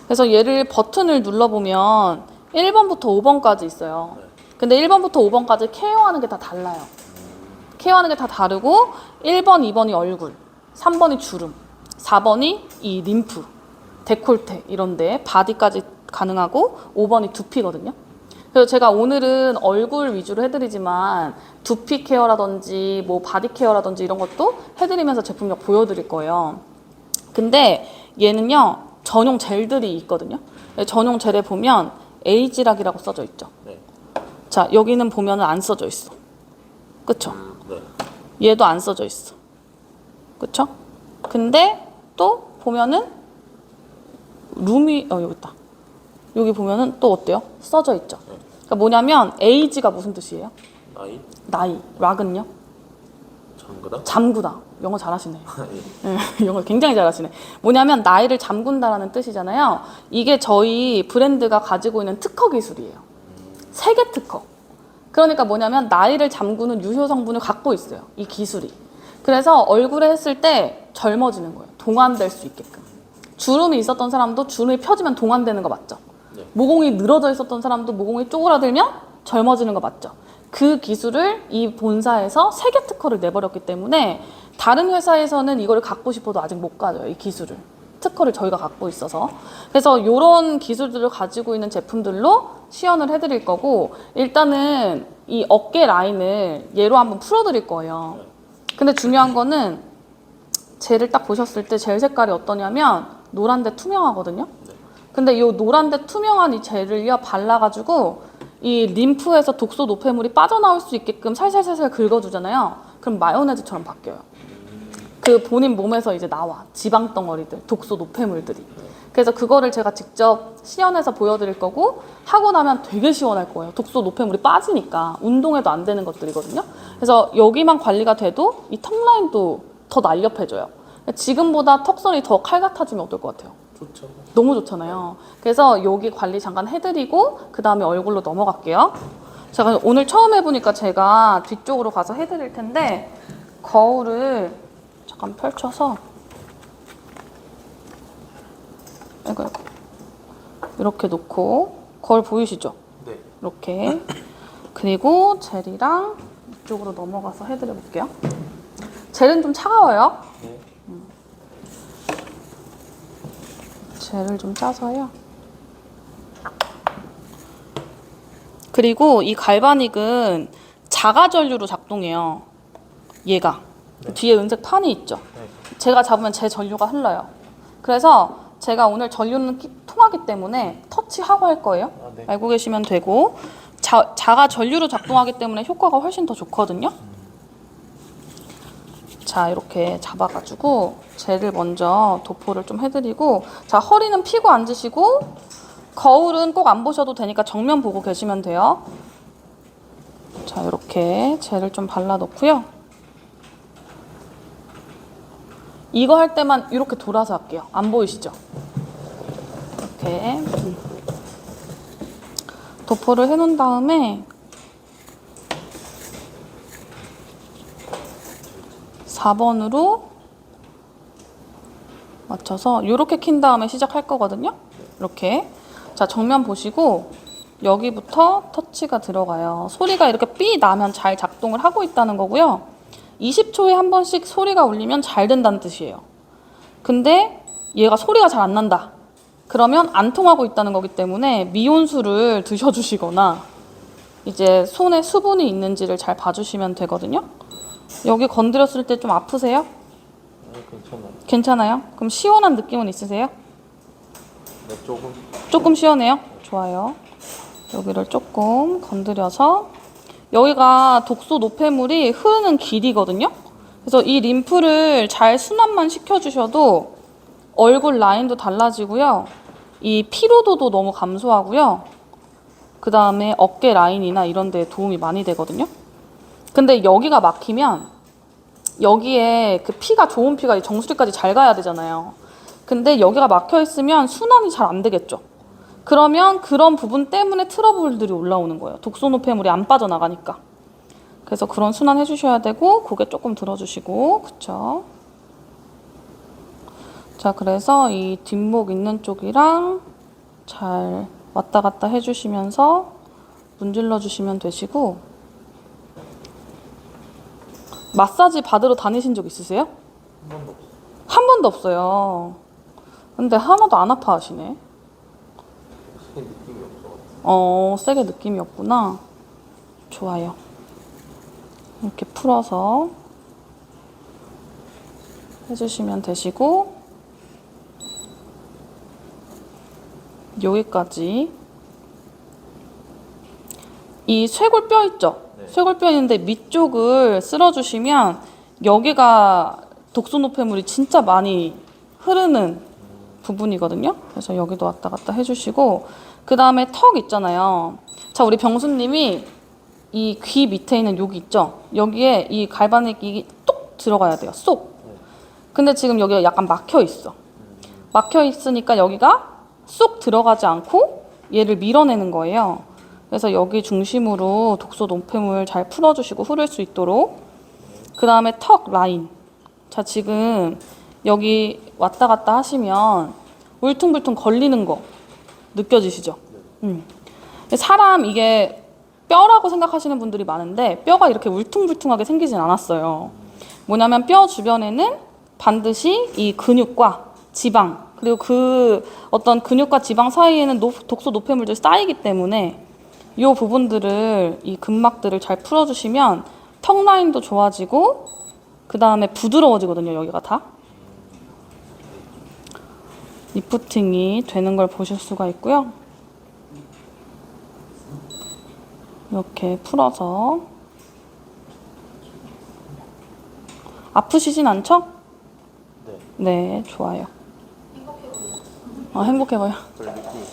그래서 얘를 버튼을 눌러보면 1번부터 5번까지 있어요. 근데 1번부터 5번까지 케어하는 게 다 달라요. 케어하는 게 다 다르고, 1번, 2번이 얼굴, 3번이 주름, 4번이 이 림프, 데콜테 이런데 바디까지 가능하고, 5번이 두피거든요. 그래서 제가 오늘은 얼굴 위주로 해드리지만 두피 케어라든지 뭐 바디 케어라든지 이런 것도 해드리면서 제품력 보여드릴 거예요. 근데 얘는요 전용 젤들이 있거든요. 전용 젤에 보면 에이지락이라고 써져 있죠. 네. 자, 여기는 보면은 안 써져 있어. 그쵸? 네. 얘도 안 써져 있어. 그쵸? 근데 또 보면은 여기 있다. 여기 보면은 또 어때요? 써져 있죠. 그러니까 뭐냐면 에이지가 무슨 뜻이에요? 나이. 락은요? 잠그다? 잠그다. 영어 잘하시네. 예. 네, 영어 굉장히 잘하시네. 뭐냐면 나이를 잠근다라는 뜻이잖아요. 이게 저희 브랜드가 가지고 있는 특허 기술이에요. 세계 특허. 그러니까 뭐냐면 나이를 잠그는 유효 성분을 갖고 있어요. 이 기술이. 그래서 얼굴에 했을 때 젊어지는 거예요. 동안될 수 있게끔. 주름이 있었던 사람도 주름이 펴지면 동안되는 거 맞죠? 네. 모공이 늘어져 있었던 사람도 모공이 쪼그라들면 젊어지는 거 맞죠? 그 기술을 이 본사에서 세계 특허를 내버렸기 때문에 다른 회사에서는 이걸 갖고 싶어도 아직 못 가져요. 이 기술을. 특허를 저희가 갖고 있어서. 그래서 이런 기술들을 가지고 있는 제품들로 시연을 해드릴 거고, 일단은 이 어깨 라인을 얘로 한번 풀어드릴 거예요. 근데 중요한 거는 젤을 딱 보셨을 때 젤 색깔이 어떠냐면 노란데 투명하거든요. 근데 이 노란데 투명한 이 젤을요 발라가지고 이 림프에서 독소 노폐물이 빠져나올 수 있게끔 살살살살 긁어주잖아요. 그럼 마요네즈처럼 바뀌어요. 그 본인 몸에서 이제 나와. 지방 덩어리들, 독소 노폐물들이. 그래서 그거를 제가 직접 시연해서 보여드릴 거고 하고 나면 되게 시원할 거예요. 독소 노폐물이 빠지니까 운동해도 안 되는 것들이거든요. 그래서 여기만 관리가 돼도 이 턱 라인도 더 날렵해져요. 지금보다 턱선이 더 칼 같아지면 어떨 것 같아요? 좋죠. 너무 좋잖아요. 그래서 여기 관리 잠깐 해드리고 그 다음에 얼굴로 넘어갈게요. 제가 오늘 처음 해보니까 제가 뒤쪽으로 가서 해드릴 텐데 거울을 잠깐 펼쳐서 이거 이렇게 놓고 거울 보이시죠? 네. 이렇게 그리고 젤이랑 이쪽으로 넘어가서 해드려 볼게요. 젤은 좀 차가워요. 네. 젤을 좀 짜서요. 그리고 이 갈바닉은 자가 전류로 작동해요. 얘가 네. 뒤에 은색 판이 있죠. 네. 제가 잡으면 제 전류가 흘러요. 그래서 제가 오늘 전류는 통하기 때문에 터치하고 할 거예요. 아, 네. 알고 계시면 되고 자가 전류로 작동하기 때문에 효과가 훨씬 더 좋거든요. 자, 이렇게 잡아가지고 젤을 먼저 도포를 좀 해드리고, 자, 허리는 펴고 앉으시고 거울은 꼭 안 보셔도 되니까 정면 보고 계시면 돼요. 자, 이렇게 젤을 좀 발라놓고요. 이거 할 때만 이렇게 돌아서 할게요. 안 보이시죠? 이렇게 도포를 해놓은 다음에 4번으로 맞춰서 이렇게 킨 다음에 시작할 거거든요. 이렇게. 자, 정면 보시고 여기부터 터치가 들어가요. 소리가 이렇게 삐 나면 잘 작동을 하고 있다는 거고요. 20초에 한 번씩 소리가 울리면 잘 된다는 뜻이에요. 근데 얘가 소리가 잘 안 난다. 그러면 안 통하고 있다는 거기 때문에 미온수를 드셔주시거나 이제 손에 수분이 있는지를 잘 봐주시면 되거든요. 여기 건드렸을 때 좀 아프세요? 네, 괜찮아요. 괜찮아요? 그럼 시원한 느낌은 있으세요? 네, 조금. 조금 시원해요? 좋아요. 여기를 조금 건드려서 여기가 독소 노폐물이 흐르는 길이거든요. 그래서 이 림프를 잘 순환만 시켜주셔도 얼굴 라인도 달라지고요. 이 피로도도 너무 감소하고요. 그 다음에 어깨 라인이나 이런 데 도움이 많이 되거든요. 근데 여기가 막히면 여기에 그 피가 좋은 피가 정수리까지 잘 가야 되잖아요. 근데 여기가 막혀 있으면 순환이 잘 안 되겠죠. 그러면 그런 부분 때문에 트러블들이 올라오는 거예요. 독소 노폐물이 안 빠져나가니까. 그래서 그런 순환 해주셔야 되고 고개 조금 들어주시고 그쵸? 자, 그래서 이 뒷목 있는 쪽이랑 잘 왔다 갔다 해주시면서 문질러 주시면 되시고 마사지 받으러 다니신 적 있으세요? 한 번도 없어요. 한 번도 없어요. 근데 하나도 안 아파하시네. 세게 느낌이 없어가지고. 세게 느낌이 없구나. 좋아요. 이렇게 풀어서 해주시면 되시고 여기까지 이 쇄골뼈 있죠? 네. 쇄골뼈 있는데 밑쪽을 쓸어주시면 여기가 독소 노폐물이 진짜 많이 흐르는 부분이거든요. 그래서 여기도 왔다 갔다 해주시고 그 다음에 턱 있잖아요. 자, 우리 병수님이 이 귀 밑에 있는 여기 있죠? 여기에 이 갈바닉이 똑 들어가야 돼요. 쏙. 근데 지금 여기가 약간 막혀 있어. 막혀 있으니까 여기가 쏙 들어가지 않고 얘를 밀어내는 거예요. 그래서 여기 중심으로 독소 노폐물 잘 풀어주시고 흐를 수 있도록. 그 다음에 턱 라인. 자, 지금 여기 왔다 갔다 하시면 울퉁불퉁 걸리는 거 느껴지시죠? 사람 이게 뼈라고 생각하시는 분들이 많은데 뼈가 이렇게 울퉁불퉁하게 생기진 않았어요. 뭐냐면 뼈 주변에는 반드시 이 근육과 지방 그리고 그 어떤 근육과 지방 사이에는 독소 노폐물들이 쌓이기 때문에 이 부분들을 이 근막들을 잘 풀어주시면 턱 라인도 좋아지고 그 다음에 부드러워지거든요. 여기가 다 리프팅이 되는 걸 보실 수가 있고요. 이렇게 풀어서 아프시진 않죠? 네, 좋아요. 행복해 보여. 별 느낌이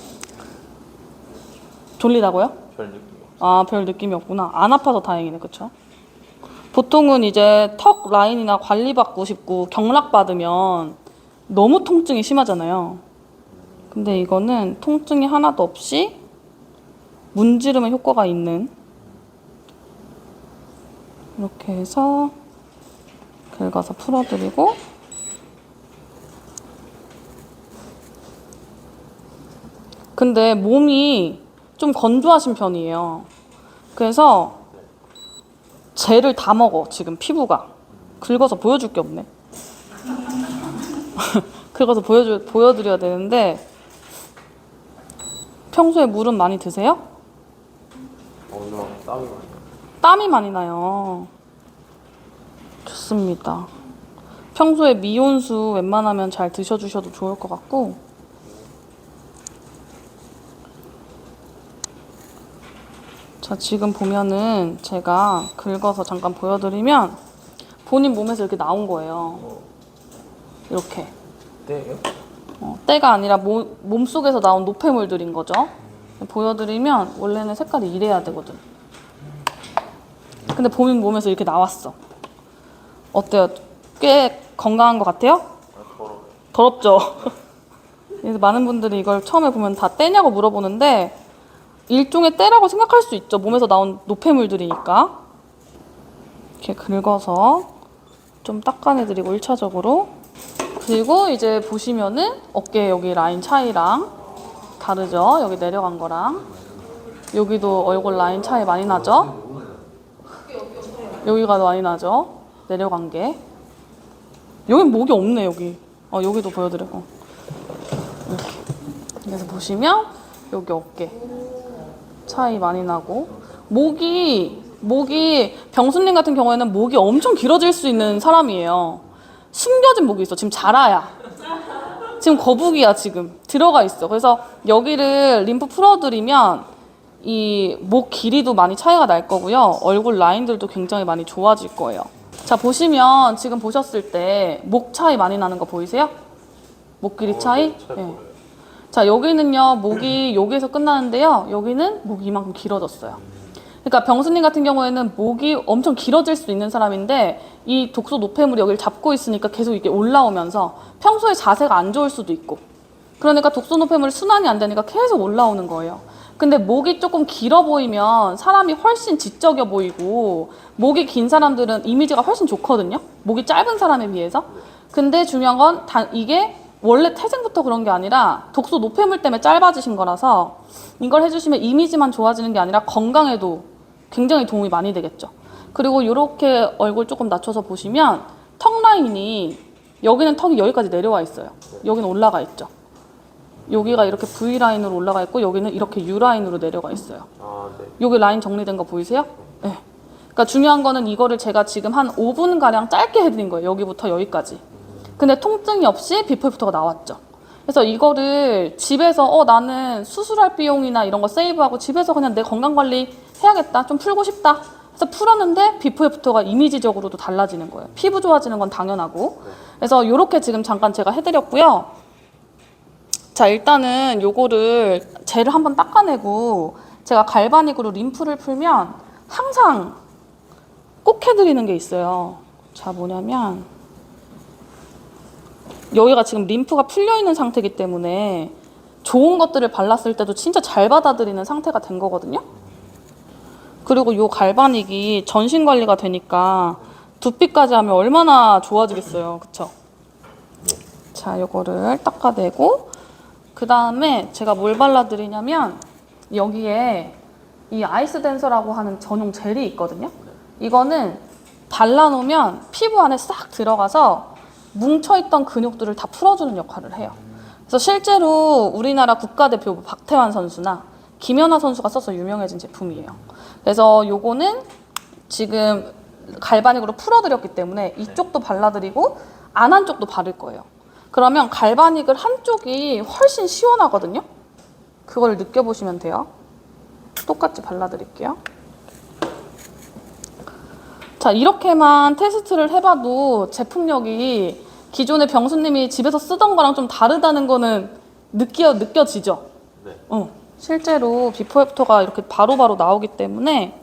졸리다고요? 별 느낌이 없어. 별 느낌이 없구나. 안 아파서 다행이네, 그쵸? 보통은 이제 턱 라인이나 관리받고 싶고 경락받으면 너무 통증이 심하잖아요. 근데 이거는 통증이 하나도 없이 문지르면 효과가 있는, 이렇게 해서 긁어서 풀어드리고, 근데 몸이 좀 건조하신 편이에요. 그래서 젤을 다 먹어, 지금 피부가. 긁어서 보여줄 게 없네. 긁어서 보여드려야 되는데, 평소에 물은 많이 드세요? 이거 땀이 많이 나. 땀이 많이 나요. 좋습니다. 평소에 미온수 웬만하면 잘 드셔주셔도 좋을 것 같고, 자, 지금 보면은 제가 긁어서 잠깐 보여드리면 본인 몸에서 이렇게 나온 거예요. 이렇게. 때요? 때가 아니라 몸속에서 나온 노폐물들인 거죠. 보여드리면 원래는 색깔이 이래야 되거든. 근데 본인 몸에서 이렇게 나왔어. 어때요? 꽤 건강한 것 같아요? 더러워. 더럽죠? 그래서 많은 분들이 이걸 처음에 보면 다 때냐고 물어보는데 일종의 때라고 생각할 수 있죠. 몸에서 나온 노폐물들이니까. 이렇게 긁어서 좀 닦아내드리고 1차적으로. 그리고 이제 보시면은 어깨 여기 라인 차이랑 다르죠? 여기 내려간 거랑. 여기도 얼굴 라인 차이 많이 나죠? 여기가 많이 나죠? 내려간 게. 여긴 목이 없네, 여기. 여기도 보여드려. 이렇게. 그래서 보시면 여기 어깨 차이 많이 나고, 목이 병수님 같은 경우에는 목이 엄청 길어질 수 있는 사람이에요. 숨겨진 목이 있어. 지금 자라야. 지금 거북이야. 지금 들어가 있어. 그래서 여기를 림프 풀어드리면 이 목 길이도 많이 차이가 날 거고요. 얼굴 라인들도 굉장히 많이 좋아질 거예요. 자, 보시면 지금 보셨을 때 목 차이 많이 나는 거 보이세요? 목 길이 차이? 잘 네. 보여요. 자, 여기는요, 목이 여기에서 끝나는데요. 여기는 목이 이만큼 길어졌어요. 그러니까 병수님 같은 경우에는 목이 엄청 길어질 수 있는 사람인데 이 독소 노폐물이 여기를 잡고 있으니까 계속 이게 올라오면서 평소에 자세가 안 좋을 수도 있고, 그러니까 독소 노폐물이 순환이 안 되니까 계속 올라오는 거예요. 근데 목이 조금 길어 보이면 사람이 훨씬 지적여 보이고, 목이 긴 사람들은 이미지가 훨씬 좋거든요. 목이 짧은 사람에 비해서. 근데 중요한 건 이게 원래 태생부터 그런 게 아니라 독소 노폐물 때문에 짧아지신 거라서 이걸 해주시면 이미지만 좋아지는 게 아니라 건강에도 굉장히 도움이 많이 되겠죠. 그리고 이렇게 얼굴 조금 낮춰서 보시면 턱 라인이, 여기는 턱이 여기까지 내려와 있어요. 여기는 올라가 있죠. 여기가 이렇게 V라인으로 올라가 있고 여기는 이렇게 U라인으로 내려가 있어요. 네. 여기 라인 정리된 거 보이세요? 네. 그러니까 중요한 거는 이거를 제가 지금 한 5분가량 짧게 해드린 거예요. 여기부터 여기까지. 근데 통증이 없이 비포 애프터가 나왔죠. 그래서 이거를 집에서 나는 수술할 비용이나 이런 거 세이브하고 집에서 그냥 내 건강관리 해야겠다, 좀 풀고 싶다 해서 풀었는데 비포 애프터가 이미지적으로도 달라지는 거예요. 피부 좋아지는 건 당연하고. 그래서 이렇게 지금 잠깐 제가 해드렸고요. 자, 일단은 요거를 젤을 한번 닦아내고 제가 갈바닉으로 림프를 풀면 항상 꼭 해드리는 게 있어요. 자, 뭐냐면 여기가 지금 림프가 풀려있는 상태이기 때문에 좋은 것들을 발랐을 때도 진짜 잘 받아들이는 상태가 된 거거든요. 그리고 요 갈바닉이 전신 관리가 되니까 두피까지 하면 얼마나 좋아지겠어요. 그쵸? 자, 요거를 닦아내고 그 다음에 제가 뭘 발라드리냐면 여기에 이 아이스 댄서라고 하는 전용 젤이 있거든요. 이거는 발라놓으면 피부 안에 싹 들어가서 뭉쳐있던 근육들을 다 풀어주는 역할을 해요. 그래서 실제로 우리나라 국가대표 박태환 선수나 김연아 선수가 써서 유명해진 제품이에요. 그래서 요거는 지금 갈바닉으로 풀어드렸기 때문에 이쪽도 발라드리고 안 한 쪽도 바를 거예요. 그러면 갈바닉을 한쪽이 훨씬 시원하거든요. 그걸 느껴보시면 돼요. 똑같이 발라드릴게요. 자, 이렇게만 테스트를 해봐도 제품력이 기존의 병수님이 집에서 쓰던 거랑 좀 다르다는 거는 느껴지죠? 네. 실제로 비포 애프터가 이렇게 바로바로 나오기 때문에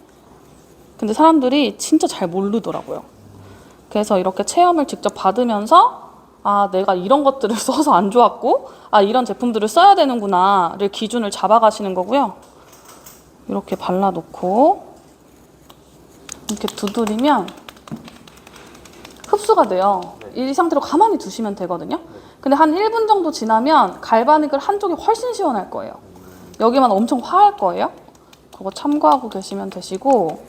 근데 사람들이 진짜 잘 모르더라고요. 그래서 이렇게 체험을 직접 받으면서 아, 내가 이런 것들을 써서 안 좋았고 아, 이런 제품들을 써야 되는구나를 기준을 잡아가시는 거고요. 이렇게 발라놓고 이렇게 두드리면 흡수가 돼요. 이 상태로 가만히 두시면 되거든요. 근데 한 1분 정도 지나면 갈바닉을 한쪽이 훨씬 시원할 거예요. 여기만 엄청 화할 거예요. 그거 참고하고 계시면 되시고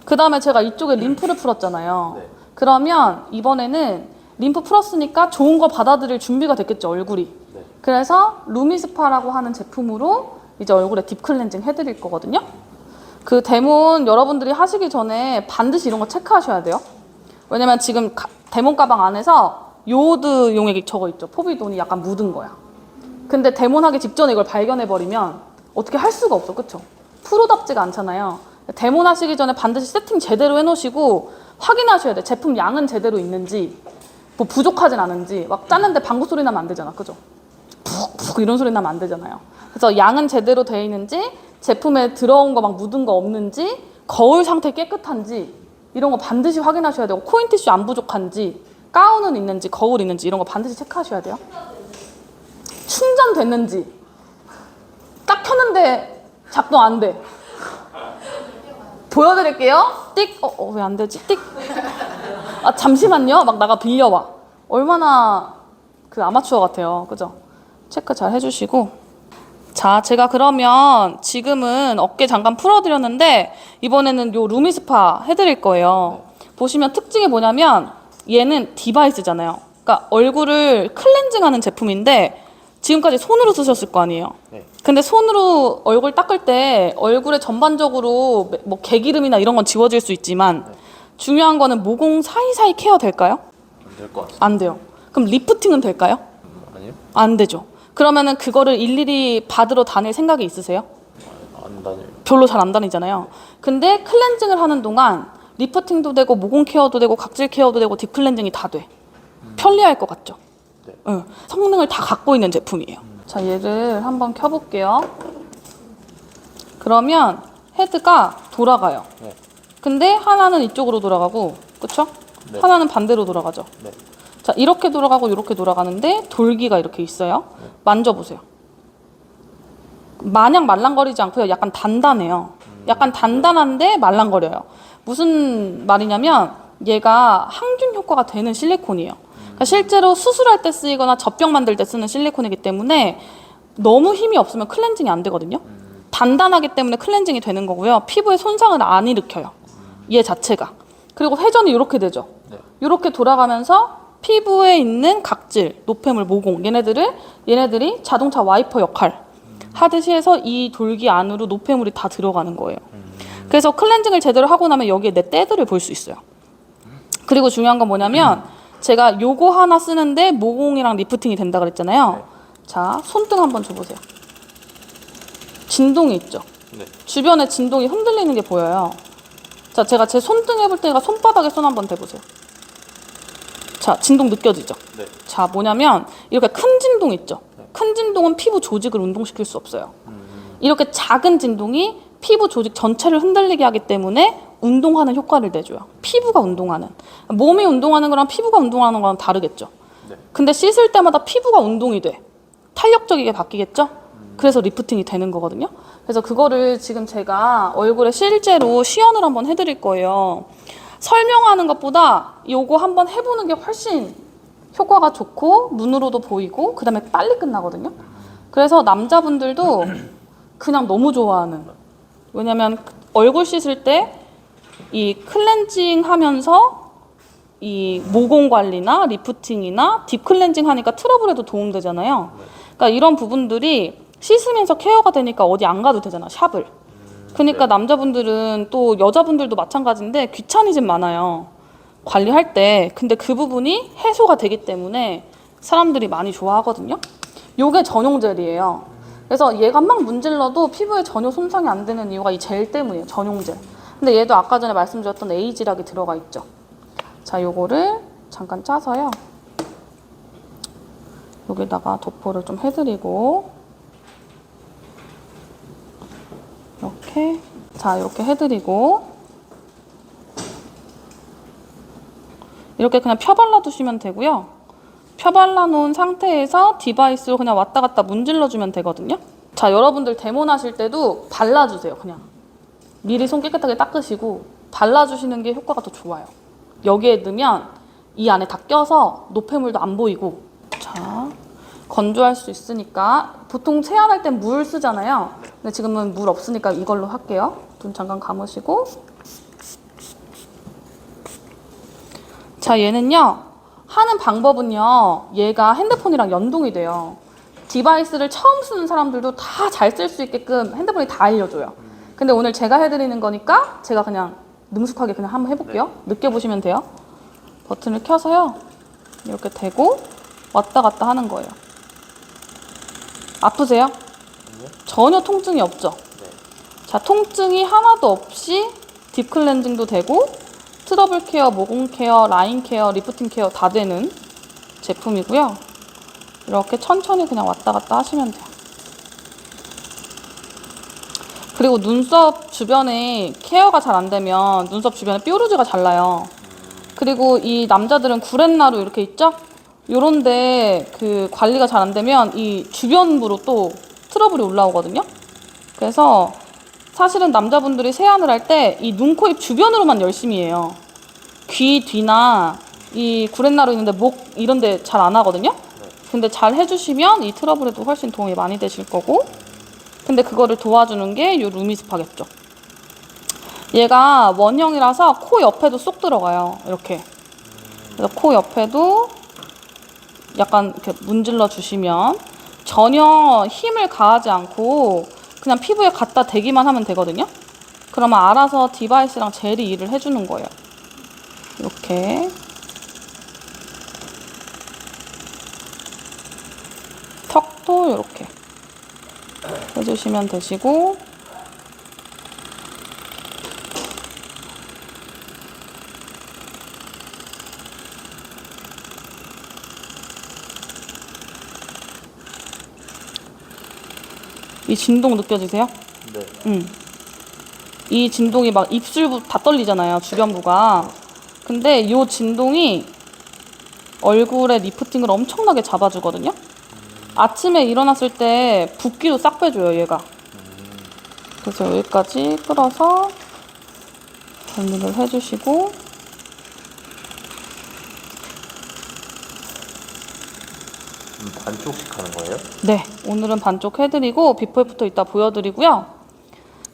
그 다음에 제가 이쪽에 림프를 풀었잖아요. 네. 그러면 이번에는 림프 풀었으니까 좋은 거 받아들일 준비가 됐겠죠, 얼굴이. 네. 그래서 루미스파라고 하는 제품으로 이제 얼굴에 딥 클렌징 해드릴 거거든요. 그 데몬 여러분들이 하시기 전에 반드시 이런 거 체크하셔야 돼요. 왜냐면 지금 데몬 가방 안에서 요오드 용액이 저거 있죠. 포비돈이 약간 묻은 거야. 근데 데몬 하기 직전에 이걸 발견해버리면 어떻게 할 수가 없어. 그쵸? 프로답지가 않잖아요. 데몬 하시기 전에 반드시 세팅 제대로 해놓으시고 확인하셔야 돼. 제품 양은 제대로 있는지 뭐 부족하진 않은지 막 짜는데 방구 소리 나면 안 되잖아. 그죠? 푹푹 이런 소리 나면 안 되잖아요. 그래서 양은 제대로 돼 있는지 제품에 들어온 거 막 묻은 거 없는지 거울 상태 깨끗한지 이런 거 반드시 확인하셔야 되고 코인 티슈 안 부족한지 가운은 있는지 거울 있는지 이런 거 반드시 체크하셔야 돼요. 충전됐는지 딱 켰는데 작동 안 돼. 보여드릴게요. 띡. 왜 안 되지? 띡. 아, 잠시만요. 막 나가 빌려와. 얼마나 그 아마추어 같아요. 그죠? 체크 잘 해주시고. 자, 제가 그러면 지금은 어깨 잠깐 풀어드렸는데 이번에는 요 루미스파 해드릴 거예요. 보시면 특징이 뭐냐면 얘는 디바이스잖아요. 그러니까 얼굴을 클렌징하는 제품인데 지금까지 손으로 쓰셨을 거 아니에요. 네. 근데 손으로 얼굴 닦을 때 얼굴에 전반적으로 뭐 개기름이나 이런 건 지워질 수 있지만 중요한 거는 모공 사이사이 케어 될까요? 안 될 것 같습니다. 안 돼요. 그럼 리프팅은 될까요? 아니요? 안 되죠. 그러면은 그거를 일일이 받으러 다닐 생각이 있으세요? 안 다녀요. 별로 잘 안 다니잖아요. 근데 클렌징을 하는 동안 리프팅도 되고 모공 케어도 되고 각질 케어도 되고 딥 클렌징이 다 돼. 편리할 것 같죠? 네. 응. 성능을 다 갖고 있는 제품이에요. 자, 얘를 한번 켜볼게요. 그러면 헤드가 돌아가요. 네. 근데 하나는 이쪽으로 돌아가고, 그쵸? 네. 하나는 반대로 돌아가죠. 네. 자, 이렇게 돌아가고 이렇게 돌아가는데 돌기가 이렇게 있어요. 만져보세요. 마냥 말랑거리지 않고요. 약간 단단해요. 약간 단단한데 말랑거려요. 무슨 말이냐면 얘가 항균 효과가 되는 실리콘이에요. 그러니까 실제로 수술할 때 쓰이거나 젖병 만들 때 쓰는 실리콘이기 때문에 너무 힘이 없으면 클렌징이 안 되거든요. 단단하기 때문에 클렌징이 되는 거고요. 피부에 손상을 안 일으켜요. 얘 자체가. 그리고 회전이 이렇게 되죠. 네. 이렇게 돌아가면서 피부에 있는 각질, 노폐물, 모공 얘네들이 자동차 와이퍼 역할 하듯이 해서 이 돌기 안으로 노폐물이 다 들어가는 거예요. 그래서 클렌징을 제대로 하고 나면 여기에 내 때들을 볼 수 있어요. 그리고 중요한 건 뭐냐면 제가 요거 하나 쓰는데 모공이랑 리프팅이 된다 그랬잖아요. 네. 자, 손등 한번 줘보세요. 진동이 있죠. 네. 주변에 진동이 흔들리는 게 보여요. 자, 제가 제 손등 해볼 테니까 손바닥에 손 한번 대보세요. 자, 진동 느껴지죠? 네. 자, 뭐냐면 이렇게 큰 진동 있죠? 큰 진동은 피부 조직을 운동시킬 수 없어요. 이렇게 작은 진동이 피부 조직 전체를 흔들리게 하기 때문에 운동하는 효과를 내줘요. 피부가 운동하는. 몸이 운동하는 거랑 피부가 운동하는 거랑 다르겠죠? 네. 근데 씻을 때마다 피부가 운동이 돼. 탄력적이게 바뀌겠죠? 그래서 리프팅이 되는 거거든요. 그래서 그거를 지금 제가 얼굴에 실제로 시연을 한번 해드릴 거예요. 설명하는 것보다 요거 한번 해보는 게 훨씬 효과가 좋고 눈으로도 보이고 그 다음에 빨리 끝나거든요. 그래서 남자분들도 그냥 너무 좋아하는. 왜냐면 얼굴 씻을 때 이 클렌징 하면서 이 모공 관리나 리프팅이나 딥 클렌징 하니까 트러블에도 도움되잖아요. 그러니까 이런 부분들이 씻으면서 케어가 되니까 어디 안 가도 되잖아, 샵을. 그러니까 남자분들은 또 여자분들도 마찬가지인데 귀차니즘 많아요. 관리할 때. 근데 그 부분이 해소가 되기 때문에 사람들이 많이 좋아하거든요. 요게 전용 젤이에요. 그래서 얘가 막 문질러도 피부에 전혀 손상이 안 되는 이유가 이 젤 때문이에요. 전용 젤. 근데 얘도 아까 전에 말씀드렸던 에이지락이 들어가 있죠. 자, 요거를 잠깐 짜서요. 여기다가 도포를 좀 해드리고 이렇게 자 이렇게 해드리고 이렇게 그냥 펴발라 두시면 되고요. 펴발라 놓은 상태에서 디바이스로 그냥 왔다 갔다 문질러 주면 되거든요. 자 여러분들 데모하실 때도 발라주세요. 그냥 미리 손 깨끗하게 닦으시고 발라주시는 게 효과가 더 좋아요. 여기에 넣으면 이 안에 다 껴서 노폐물도 안 보이고 자 건조할 수 있으니까 보통 세안할 땐 물 쓰잖아요. 근데 지금은 물 없으니까 이걸로 할게요. 눈 잠깐 감으시고 자 얘는요 하는 방법은요 얘가 핸드폰이랑 연동이 돼요. 디바이스를 처음 쓰는 사람들도 다 잘 쓸 수 있게끔 핸드폰이 다 알려줘요. 근데 오늘 제가 해드리는 거니까 제가 그냥 능숙하게 그냥 한번 해볼게요. 느껴보시면 돼요. 버튼을 켜서요 이렇게 대고 왔다 갔다 하는 거예요. 아프세요? 아니요. 전혀 통증이 없죠? 네. 자, 통증이 하나도 없이 딥 클렌징도 되고 트러블 케어, 모공 케어, 라인 케어, 리프팅 케어 다 되는 제품이고요. 이렇게 천천히 그냥 왔다 갔다 하시면 돼요. 그리고 눈썹 주변에 케어가 잘 안 되면 눈썹 주변에 뾰루지가 잘 나요. 그리고 이 남자들은 구렛나루 이렇게 있죠? 요런데 그 관리가 잘 안 되면 이 주변부로 또 트러블이 올라오거든요. 그래서 사실은 남자분들이 세안을 할 때 이 눈, 코, 입 주변으로만 열심히 해요. 귀 뒤나 이 구렛나루 있는데 목 이런 데 잘 안 하거든요. 근데 잘 해주시면 이 트러블에도 훨씬 도움이 많이 되실 거고 근데 그거를 도와주는 게 이 루미스파겠죠. 얘가 원형이라서 코 옆에도 쏙 들어가요. 이렇게. 그래서 코 옆에도 약간 이렇게 문질러 주시면 전혀 힘을 가하지 않고 그냥 피부에 갖다 대기만 하면 되거든요. 그러면 알아서 디바이스랑 젤이 일을 해주는 거예요. 이렇게 턱도 이렇게 해주시면 되시고 이 진동 느껴지세요? 네. 이 진동이 막 입술부 다 떨리잖아요, 주변부가. 근데 이 진동이 얼굴에 리프팅을 엄청나게 잡아주거든요. 아침에 일어났을 때 붓기도 싹 빼줘요, 얘가. 그래서 여기까지 끌어서 정리를 해주시고 반쪽씩 하는 거예요? 네, 오늘은 반쪽 해드리고 비포 애프터 이따 보여드리고요.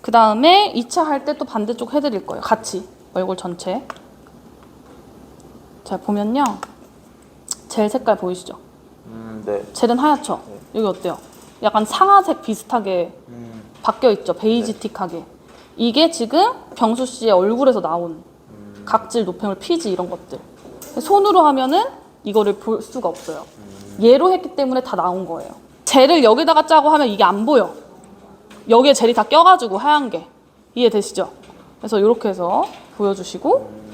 그 다음에 2차 할 때 또 반대쪽 해드릴 거예요. 같이 얼굴 전체. 자 보면요, 젤 색깔 보이시죠? 네. 젤은 하얗죠? 여기 어때요? 약간 상아색 비슷하게 바뀌어 있죠? 베이지틱하게. 이게 지금 병수 씨의 얼굴에서 나온 각질, 노폐물, 피지 이런 것들. 손으로 하면은 이거를 볼 수가 없어요. 얘로 했기 때문에 다 나온 거예요. 젤을 여기다가 짜고 하면 이게 안 보여. 여기에 젤이 다 껴가지고 하얀 게. 이해되시죠? 그래서 이렇게 해서 보여주시고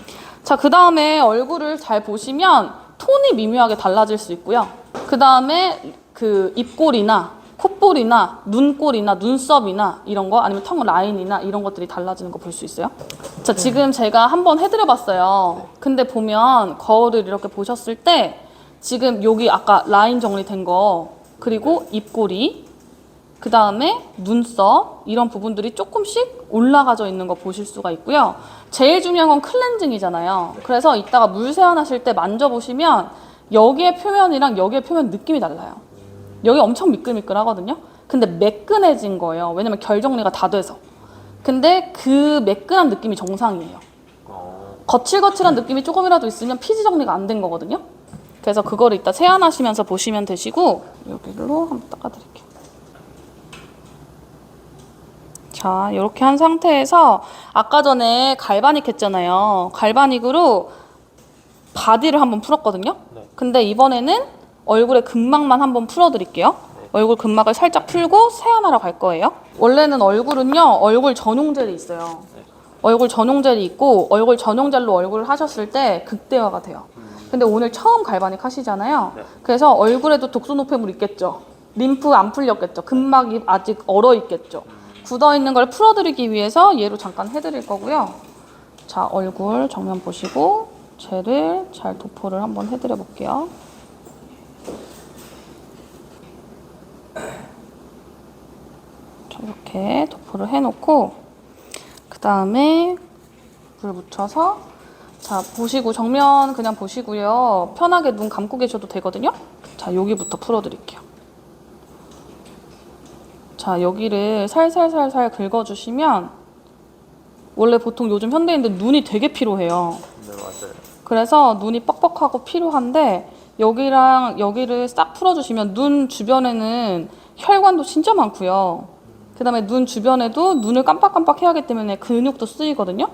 자, 그 다음에 얼굴을 잘 보시면 톤이 미묘하게 달라질 수 있고요. 그 다음에 그 입꼬리나 콧볼이나 눈꼬리나 눈썹이나 이런 거 아니면 턱 라인이나 이런 것들이 달라지는 거 볼 수 있어요. 자, 지금 제가 한번 해드려 봤어요. 근데 보면 거울을 이렇게 보셨을 때 지금 여기 아까 라인 정리된 거 그리고 입꼬리 그 다음에 눈썹 이런 부분들이 조금씩 올라가져 있는 거 보실 수가 있고요. 제일 중요한 건 클렌징이잖아요. 그래서 이따가 물 세안하실 때 만져보시면 여기의 표면이랑 여기의 표면 느낌이 달라요. 여기 엄청 미끌미끌하거든요. 근데 매끈해진 거예요. 왜냐면 결 정리가 다 돼서. 근데 그 매끈한 느낌이 정상이에요. 거칠거칠한 느낌이 조금이라도 있으면 피지 정리가 안 된 거거든요. 그래서 그거를 이따 세안하시면서 보시면 되시고 여기로 한번 닦아드릴게요. 자, 이렇게 한 상태에서 아까 전에 갈바닉 했잖아요. 갈바닉으로 바디를 한번 풀었거든요. 네. 근데 이번에는 얼굴의 근막만 한번 풀어드릴게요. 얼굴 근막을 살짝 풀고 세안하러 갈 거예요. 원래는 얼굴은요, 얼굴 전용 젤이 있어요. 얼굴 전용 젤이 있고 얼굴 전용 젤로 얼굴을 하셨을 때 극대화가 돼요. 근데 오늘 처음 갈바닉 하시잖아요. 네. 그래서 얼굴에도 독소 노폐물 있겠죠. 림프 안 풀렸겠죠. 근막이 아직 얼어 있겠죠. 굳어 있는 걸 풀어드리기 위해서 얘로 잠깐 해드릴 거고요. 자, 얼굴 정면 보시고 젤을 잘 도포를 한번 해드려 볼게요. 자, 이렇게 도포를 해놓고 그 다음에 물 묻혀서 자, 보시고 정면 그냥 보시고요. 편하게 눈 감고 계셔도 되거든요. 자, 여기부터 풀어드릴게요. 자, 여기를 살살살살 긁어주시면 원래 보통 요즘 현대인들 눈이 되게 피로해요. 네, 맞아요. 그래서 눈이 뻑뻑하고 피로한데 여기랑 여기를 싹 풀어주시면 눈 주변에는 혈관도 진짜 많고요. 그 다음에 눈 주변에도 눈을 깜빡깜빡 해야 하기 때문에 근육도 쓰이거든요.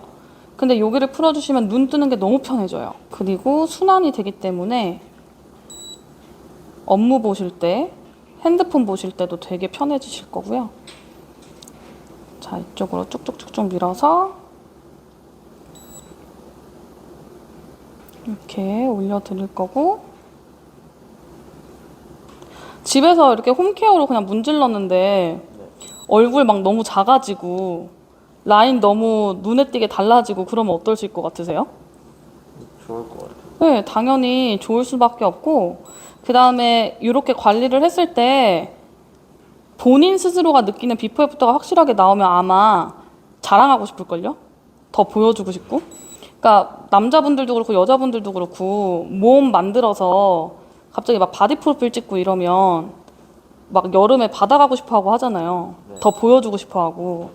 근데 여기를 풀어주시면 눈 뜨는 게 너무 편해져요. 그리고 순환이 되기 때문에 업무 보실 때, 핸드폰 보실 때도 되게 편해지실 거고요. 자, 이쪽으로 쭉쭉쭉쭉 밀어서 이렇게 올려드릴 거고 집에서 이렇게 홈케어로 그냥 문질렀는데 얼굴 막 너무 작아지고 라인 너무 눈에 띄게 달라지고 그러면 어떠실 것 같으세요? 좋을 것 같아요. 네, 당연히 좋을 수밖에 없고 그 다음에 이렇게 관리를 했을 때 본인 스스로가 느끼는 비포 애프터가 확실하게 나오면 아마 자랑하고 싶을걸요? 더 보여주고 싶고. 그러니까 남자분들도 그렇고 여자분들도 그렇고 몸 만들어서 갑자기 막 바디 프로필 찍고 이러면 막 여름에 바다 가고 싶어 하고 하잖아요. 네. 더 보여주고 싶어 하고.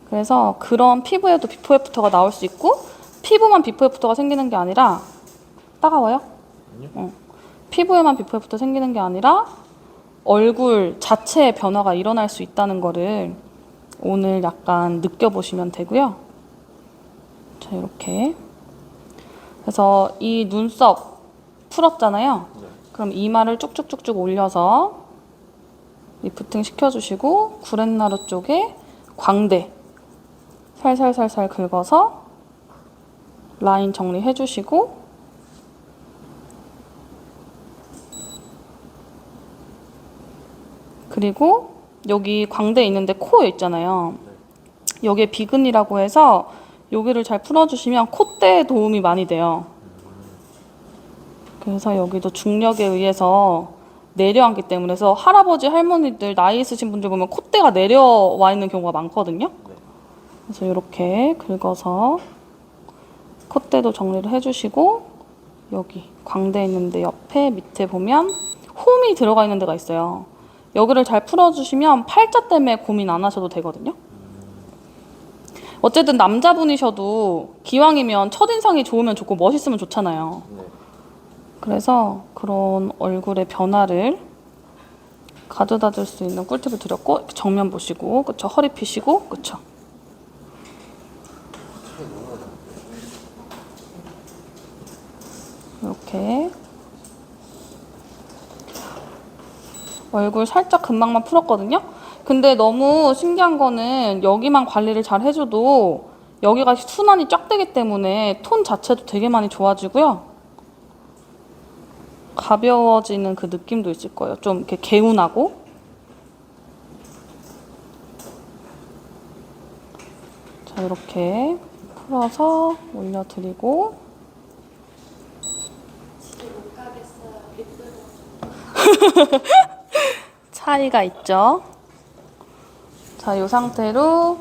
그래서 그런 피부에도 비포 애프터가 나올 수 있고 피부만 비포 애프터가 생기는 게 아니라 따가워요? 아니요. 피부에만 비포 애프터 생기는 게 아니라 얼굴 자체의 변화가 일어날 수 있다는 거를 오늘 약간 느껴보시면 되고요. 자, 이렇게. 그래서 이 눈썹 풀었잖아요. 네. 그럼 이마를 쭉쭉쭉쭉 올려서 리프팅 시켜주시고 구렛나루 쪽에 광대 살살살살 긁어서 라인 정리해주시고 그리고 여기 광대 있는데 코 있잖아요. 여기에 비근이라고 해서 여기를 잘 풀어주시면 콧대에 도움이 많이 돼요. 그래서 여기도 중력에 의해서 내려앉기 때문에 그래서 할아버지 할머니들 나이 있으신 분들 보면 콧대가 내려와 있는 경우가 많거든요. 네. 그래서 이렇게 긁어서 콧대도 정리를 해주시고 여기 광대 있는데 옆에 밑에 보면 홈이 들어가 있는 데가 있어요. 여기를 잘 풀어주시면 팔자 때문에 고민 안 하셔도 되거든요. 어쨌든 남자분이셔도 기왕이면 첫인상이 좋으면 좋고 멋있으면 좋잖아요. 네. 그래서 그런 얼굴의 변화를 가져다 줄 수 있는 꿀팁을 드렸고 정면 보시고 그쵸? 허리 펴시고 그쵸? 이렇게 얼굴 살짝 근막만 풀었거든요. 근데 너무 신기한 거는 여기만 관리를 잘 해줘도 여기가 순환이 쫙 되기 때문에 톤 자체도 되게 많이 좋아지고요. 가벼워지는 그 느낌도 있을 거예요. 좀 이렇게 개운하고. 자, 이렇게 풀어서 올려드리고. 차이가 있죠. 자, 이 상태로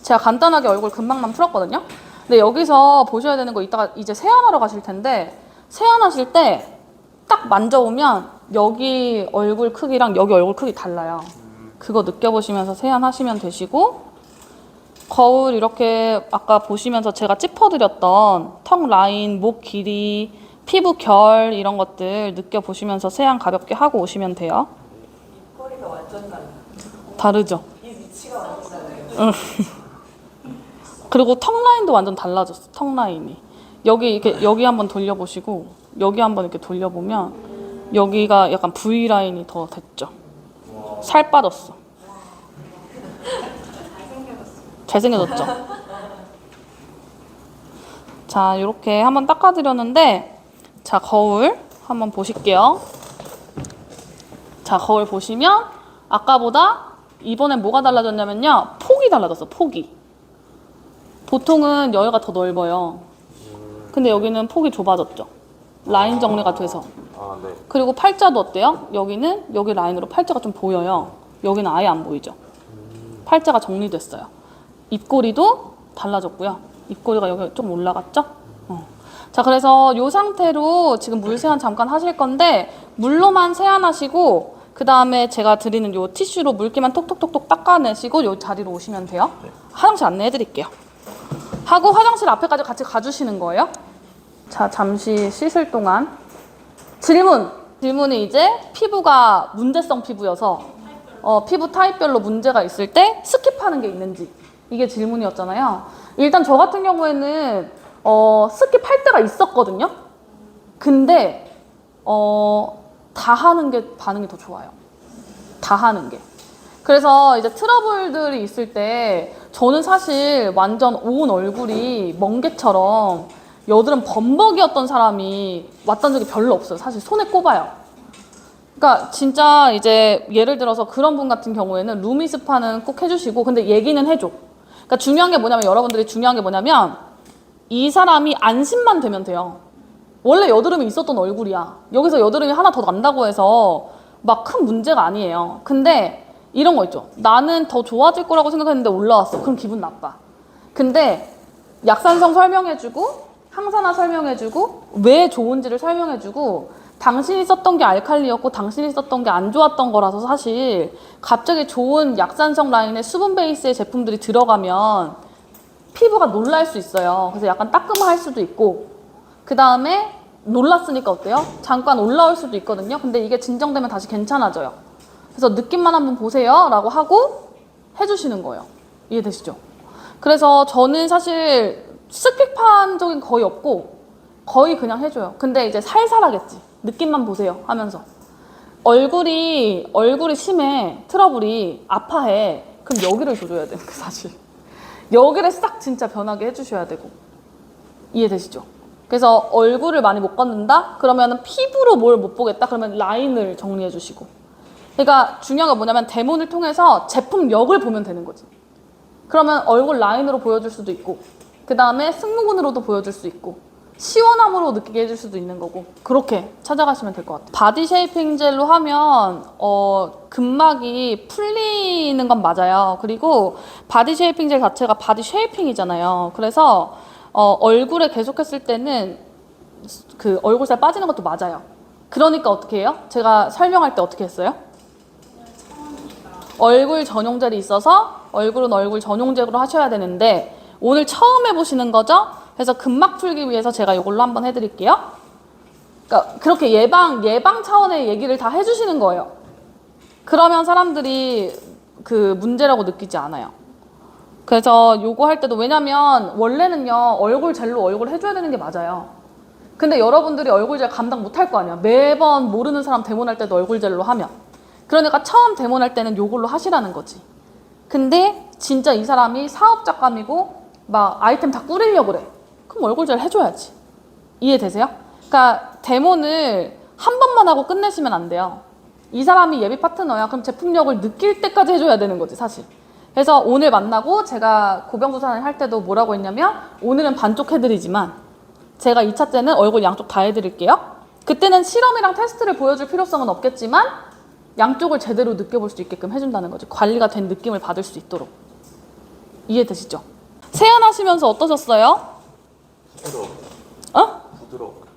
제가 간단하게 얼굴 근막만 풀었거든요. 근데 여기서 보셔야 되는 거 이따가 이제 세안하러 가실 텐데 세안하실 때 딱 만져보면 여기 얼굴 크기랑 여기 얼굴 크기 달라요. 그거 느껴보시면서 세안하시면 되시고 거울 이렇게 아까 보시면서 제가 짚어드렸던 턱 라인, 목 길이, 피부 결 이런 것들 느껴보시면서 세안 가볍게 하고 오시면 돼요. 허리가 완전 달라. 다르죠? 이 위치가 완전 달라요. 응. 그리고 턱 라인도 완전 달라졌어. 턱 라인이. 여기 이렇게 여기 한번 돌려보시고 여기 한번 이렇게 돌려보면 여기가 약간 V 라인이 더 됐죠. 살 빠졌어. 잘생겨졌죠. 자, 이렇게 한번 닦아드렸는데 자, 거울 한번 보실게요. 자, 거울 보시면 아까보다 이번엔 뭐가 달라졌냐면요. 폭이 달라졌어, 폭이. 보통은 여기가 더 넓어요. 근데 여기는 폭이 좁아졌죠. 라인 정리가 돼서. 아, 네. 그리고 팔자도 어때요? 여기는 여기 라인으로 팔자가 좀 보여요. 여기는 아예 안 보이죠. 팔자가 정리됐어요. 입꼬리도 달라졌고요. 입꼬리가 여기 좀 올라갔죠? 자, 그래서 이 상태로 지금 물 세안 잠깐 하실 건데 물로만 세안하시고 그 다음에 제가 드리는 요 티슈로 물기만 톡톡톡톡 닦아내시고 요 자리로 오시면 돼요. 네. 화장실 안내해 드릴게요. 하고 화장실 앞에까지 같이 가주시는 거예요. 자, 잠시 씻을 동안 질문이 이제 피부가 문제성 피부여서 피부 타입별로 문제가 있을 때 스킵하는 게 있는지 이게 질문이었잖아요. 일단 저 같은 경우에는 스킵할 때가 있었거든요. 근데 다 하는 게 반응이 더 좋아요. 다 하는 게. 그래서 이제 트러블들이 있을 때 저는 사실 완전 온 얼굴이 멍게처럼 여드름 범벅이었던 사람이 왔던 적이 별로 없어요. 사실 손에 꼽아요. 그러니까 진짜 이제 예를 들어서 그런 분 같은 경우에는 루미 스파는 꼭 해주시고 근데 얘기는 해줘. 그러니까 중요한 게 뭐냐면 여러분들이 중요한 게 뭐냐면 이 사람이 안심만 되면 돼요. 원래 여드름이 있었던 얼굴이야. 여기서 여드름이 하나 더 난다고 해서 막 큰 문제가 아니에요. 근데 이런 거 있죠. 나는 더 좋아질 거라고 생각했는데 올라왔어. 그럼 기분 나빠. 근데 약산성 설명해주고 항산화 설명해주고 왜 좋은지를 설명해주고 당신이 썼던 게 알칼리였고 당신이 썼던 게 안 좋았던 거라서 사실 갑자기 좋은 약산성 라인의 수분 베이스의 제품들이 들어가면 피부가 놀랄 수 있어요. 그래서 약간 따끔할 수도 있고 그 다음에 놀랐으니까 어때요? 잠깐 올라올 수도 있거든요. 근데 이게 진정되면 다시 괜찮아져요. 그래서 느낌만 한번 보세요 라고 하고 해주시는 거예요. 이해되시죠? 그래서 저는 사실 스킵한 적은 거의 없고 거의 그냥 해줘요. 근데 이제 살살 하겠지. 느낌만 보세요 하면서 얼굴이 심해. 트러블이 아파해. 그럼 여기를 줘줘야 되는 거 사실. 여기를 싹 진짜 변하게 해주셔야 되고. 이해되시죠? 그래서 얼굴을 많이 못 걷는다? 그러면 피부로 뭘 못 보겠다? 그러면 라인을 정리해 주시고. 그러니까 중요한 건 뭐냐면 데몬을 통해서 제품력을 보면 되는 거지. 그러면 얼굴 라인으로 보여줄 수도 있고 그 다음에 승모근으로도 보여줄 수 있고 시원함으로 느끼게 해줄 수도 있는 거고 그렇게 찾아가시면 될 것 같아요. 바디 쉐이핑 젤로 하면 근막이 풀리는 건 맞아요. 그리고 바디 쉐이핑 젤 자체가 바디 쉐이핑이잖아요. 그래서 얼굴에 계속했을 때는 그 얼굴살 빠지는 것도 맞아요. 그러니까 어떻게 해요? 제가 설명할 때 어떻게 했어요? 얼굴 전용 젤이 있어서 얼굴은 얼굴 전용 젤로 하셔야 되는데 오늘 처음 해보시는 거죠? 그래서 근막 풀기 위해서 제가 이걸로 한번 해드릴게요. 그러니까 그렇게 예방 차원의 얘기를 다 해주시는 거예요. 그러면 사람들이 그 문제라고 느끼지 않아요. 그래서 요거 할 때도 왜냐면 원래는요 얼굴 젤로 얼굴 해줘야 되는 게 맞아요. 근데 여러분들이 얼굴 젤 감당 못할 거 아니야. 매번 모르는 사람 데모할 때도 얼굴 젤로 하면. 그러니까 처음 데모할 때는 요걸로 하시라는 거지. 근데 진짜 이 사람이 사업자감이고 막 아이템 다 꾸리려고 그래. 그럼 얼굴 젤 해줘야지. 이해되세요? 그러니까 데모를 한 번만 하고 끝내시면 안 돼요. 이 사람이 예비 파트너야. 그럼 제품력을 느낄 때까지 해줘야 되는 거지 사실. 그래서 오늘 만나고 제가 고병수산 할 때도 뭐라고 했냐면 오늘은 반쪽 해드리지만 제가 2차 때는 얼굴 양쪽 다 해드릴게요. 그때는 실험이랑 테스트를 보여줄 필요성은 없겠지만 양쪽을 제대로 느껴볼 수 있게끔 해준다는 거죠. 관리가 된 느낌을 받을 수 있도록. 이해되시죠? 세안하시면서 어떠셨어요?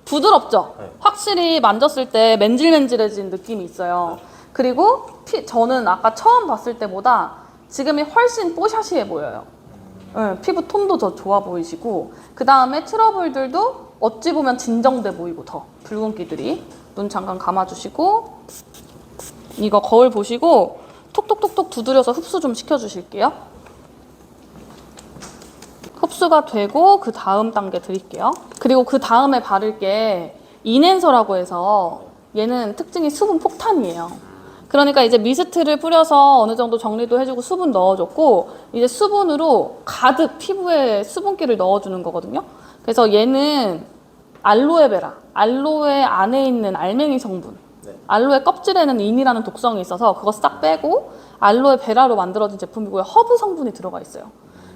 부드럽죠? 네. 확실히 만졌을 때 맨질맨질해진 느낌이 있어요. 그리고 저는 아까 처음 봤을 때보다 지금이 훨씬 뽀샤시해 보여요. 네, 피부 톤도 더 좋아 보이시고 그 다음에 트러블들도 어찌 보면 진정돼 보이고 더 붉은기들이 눈 잠깐 감아주시고 이거 거울 보시고 톡톡톡톡 두드려서 흡수 좀 시켜주실게요. 흡수가 되고 그 다음 단계 드릴게요. 그리고 그 다음에 바를 게 이넨서라고 해서 얘는 특징이 수분 폭탄이에요. 그러니까 이제 미스트를 뿌려서 어느 정도 정리도 해주고 수분 넣어줬고 이제 수분으로 가득 피부에 수분기를 넣어주는 거거든요. 그래서 얘는 알로에베라, 알로에 안에 있는 알맹이 성분, 네. 알로에 껍질에는 인이라는 독성이 있어서 그거 싹 빼고 알로에 베라로 만들어진 제품이고요. 허브 성분이 들어가 있어요.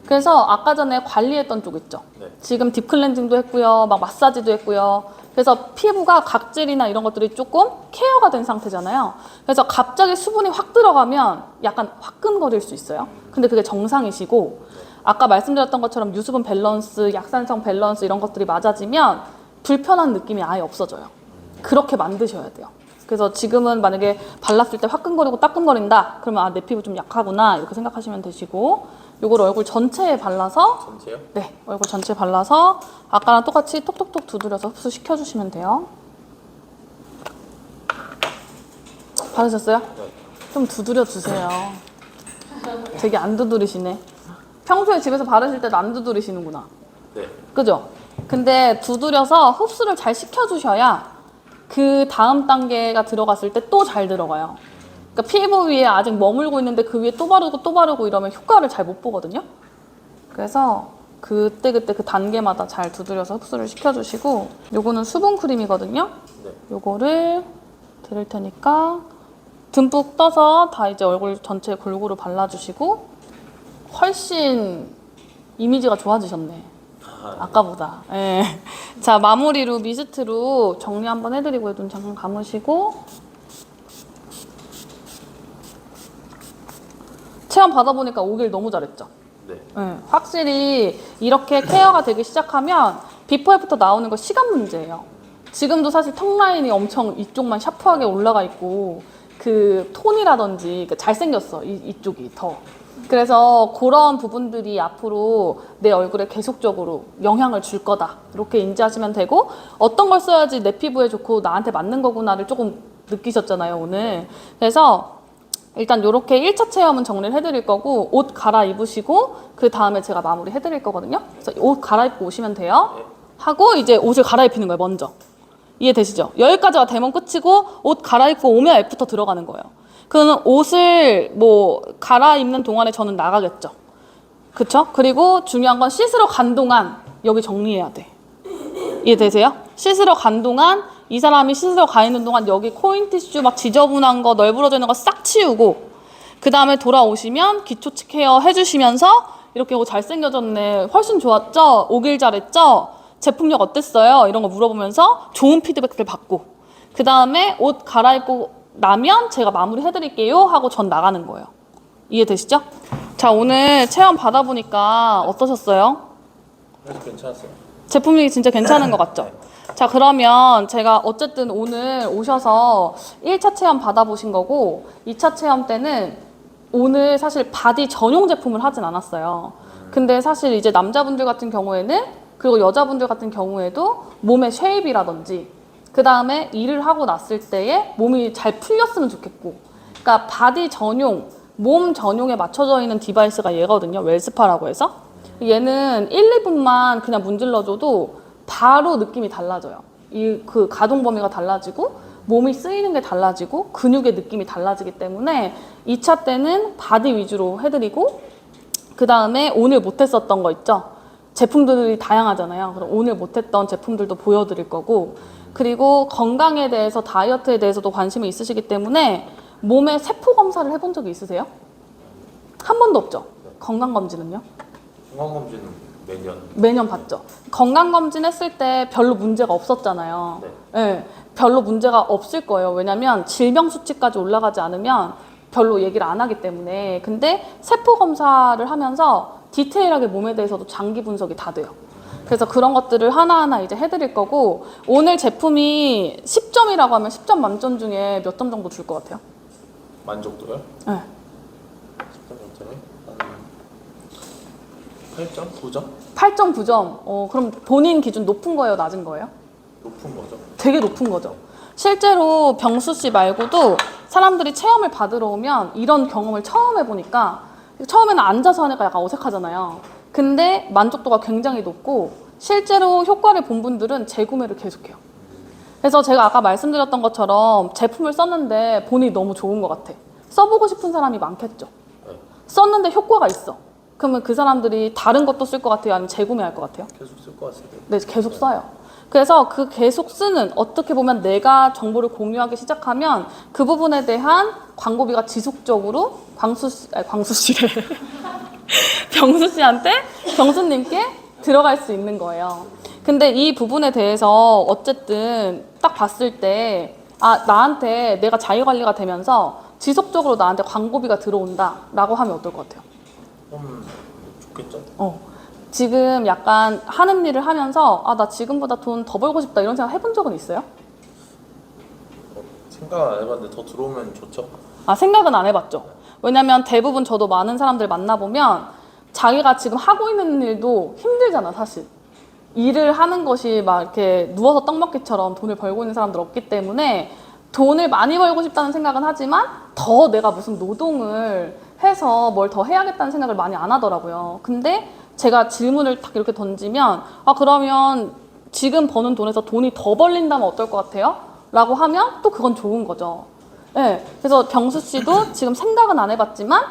그래서 아까 전에 관리했던 쪽 있죠. 네. 지금 딥클렌징도 했고요. 막 마사지도 했고요. 그래서 피부가 각질이나 이런 것들이 조금 케어가 된 상태잖아요. 그래서 갑자기 수분이 확 들어가면 약간 화끈거릴 수 있어요. 근데 그게 정상이시고 아까 말씀드렸던 것처럼 유수분 밸런스, 약산성 밸런스 이런 것들이 맞아지면 불편한 느낌이 아예 없어져요. 그렇게 만드셔야 돼요. 그래서 지금은 만약에 발랐을 때 화끈거리고 따끔거린다 그러면 아, 내 피부 좀 약하구나 이렇게 생각하시면 되시고 요걸 얼굴 전체에 발라서 전체요? 네, 얼굴 전체에 발라서 아까랑 똑같이 톡톡톡 두드려서 흡수시켜 주시면 돼요. 바르셨어요? 네. 좀 두드려 주세요. 되게 안 두드리시네. 평소에 집에서 바르실 때도 안 두드리시는구나. 네. 그죠? 근데 두드려서 흡수를 잘 시켜주셔야 그 다음 단계가 들어갔을 때 또 잘 들어가요. 그러니까 피부 위에 아직 머물고 있는데 그 위에 또 바르고 이러면 효과를 잘 못 보거든요. 그래서 그때그때 그 단계마다 잘 두드려서 흡수를 시켜주시고 요거는 수분 크림이거든요. 네. 요거를 드릴 테니까 듬뿍 떠서 다 이제 얼굴 전체에 골고루 발라주시고 훨씬 이미지가 좋아지셨네. 아까보다. 예. 자, 마무리로 미스트로 정리 한번 해드리고요. 눈 잠깐 감으시고. 체험 받아보니까 오길 너무 잘했죠? 네. 예. 확실히 이렇게 케어가 되기 시작하면 비포 애프터 나오는 거 시간 문제예요. 지금도 사실 턱 라인이 엄청 이쪽만 샤프하게 올라가 있고 그 톤이라든지 잘생겼어. 이쪽이 더. 그래서 그런 부분들이 앞으로 내 얼굴에 계속적으로 영향을 줄 거다. 이렇게 인지하시면 되고 어떤 걸 써야지 내 피부에 좋고 나한테 맞는 거구나를 조금 느끼셨잖아요, 오늘. 그래서 일단 이렇게 1차 체험은 정리를 해드릴 거고 옷 갈아입으시고 그 다음에 제가 마무리 해드릴 거거든요. 그래서 옷 갈아입고 오시면 돼요. 하고 이제 옷을 갈아입히는 거예요, 먼저. 이해되시죠? 여기까지가 데몬 끝이고 옷 갈아입고 오면 애프터 들어가는 거예요. 그는 옷을 뭐 갈아입는 동안에 저는 나가겠죠. 그쵸? 그리고 중요한 건 씻으러 간 동안 여기 정리해야 돼. 이해되세요? 씻으러 간 동안 이 사람이 씻으러 가 있는 동안 여기 코인 티슈 막 지저분한 거 널브러져 있는 거 싹 치우고 그 다음에 돌아오시면 기초 케어 해주시면서 이렇게 잘생겨졌네. 훨씬 좋았죠? 오길 잘했죠? 제품력 어땠어요? 이런 거 물어보면서 좋은 피드백들 받고 그 다음에 옷 갈아입고 나면 제가 마무리 해드릴게요 하고 전 나가는 거예요. 이해되시죠? 자, 오늘 체험 받아보니까 어떠셨어요? 그래서 괜찮았어요. 제품력이 진짜 괜찮은 것 같죠? 자, 그러면 제가 어쨌든 오늘 오셔서 1차 체험 받아보신 거고 2차 체험 때는 오늘 사실 바디 전용 제품을 하진 않았어요. 근데 사실 이제 남자분들 같은 경우에는 그리고 여자분들 같은 경우에도 몸의 쉐입이라든지 그 다음에 일을 하고 났을 때에 몸이 잘 풀렸으면 좋겠고 그러니까 바디 전용, 몸 전용에 맞춰져 있는 디바이스가 얘거든요. 웰스파라고 해서 얘는 1, 2분만 그냥 문질러줘도 바로 느낌이 달라져요. 그 가동 범위가 달라지고 몸이 쓰이는 게 달라지고 근육의 느낌이 달라지기 때문에 2차 때는 바디 위주로 해드리고 그 다음에 오늘 못했었던 거 있죠? 제품들이 다양하잖아요. 그럼 오늘 못했던 제품들도 보여드릴 거고 그리고 건강에 대해서 다이어트에 대해서도 관심이 있으시기 때문에 몸에 세포 검사를 해본 적이 있으세요? 한 번도 없죠? 건강검진은요? 건강검진은 매년 봤죠? 건강검진 했을 때 별로 문제가 없었잖아요. 네, 별로 문제가 없을 거예요. 왜냐면 질병 수치까지 올라가지 않으면 별로 얘기를 안 하기 때문에. 근데 세포 검사를 하면서 디테일하게 몸에 대해서도 장기 분석이 다 돼요. 그래서 그런 것들을 하나하나 이제 해드릴 거고 오늘 제품이 10점이라고 하면 10점 만점 중에 몇 점 정도 줄 것 같아요? 만족도요? 네. 10점 만점에 한 8점? 9점? 8.9점. 그럼 본인 기준 높은 거예요? 낮은 거예요? 높은 거죠. 되게 높은 거죠. 실제로 병수 씨 말고도 사람들이 체험을 받으러 오면 이런 경험을 처음 해보니까 처음에는 앉아서 하니까 약간 어색하잖아요. 근데 만족도가 굉장히 높고 실제로 효과를 본 분들은 재구매를 계속해요. 그래서 제가 아까 말씀드렸던 것처럼 제품을 썼는데 본인이 너무 좋은 것 같아. 써보고 싶은 사람이 많겠죠. 네. 썼는데 효과가 있어. 그러면 그 사람들이 다른 것도 쓸 것 같아요? 아니면 재구매할 것 같아요? 계속 쓸 것 같은데. 네, 계속 써요. 그래서 그 계속 쓰는, 어떻게 보면 내가 정보를 공유하기 시작하면 그 부분에 대한 광고비가 지속적으로 광수 씨래. 병수 씨한테, 병수님께 들어갈 수 있는 거예요. 근데 이 부분에 대해서 어쨌든 딱 봤을 때, 아, 나한테 내가 자기관리가 되면서 지속적으로 나한테 광고비가 들어온다 라고 하면 어떨 것 같아요? 좋겠죠? 지금 약간 하는 일을 하면서 아, 나 지금보다 돈 더 벌고 싶다 이런 생각 해본 적은 있어요? 생각 안 해봤는데 더 들어오면 좋죠? 아, 생각은 안 해봤죠. 왜냐면 대부분 저도 많은 사람들 만나보면 자기가 지금 하고 있는 일도 힘들잖아, 사실. 일을 하는 것이 막 이렇게 누워서 떡 먹기처럼 돈을 벌고 있는 사람들 없기 때문에 돈을 많이 벌고 싶다는 생각은 하지만 더 내가 무슨 노동을 해서 뭘 더 해야겠다는 생각을 많이 안 하더라고요. 근데 제가 질문을 딱 이렇게 던지면 아, 그러면 지금 버는 돈에서 돈이 더 벌린다면 어떨 것 같아요? 라고 하면 또 그건 좋은 거죠. 네, 그래서 병수 씨도 지금 생각은 안 해봤지만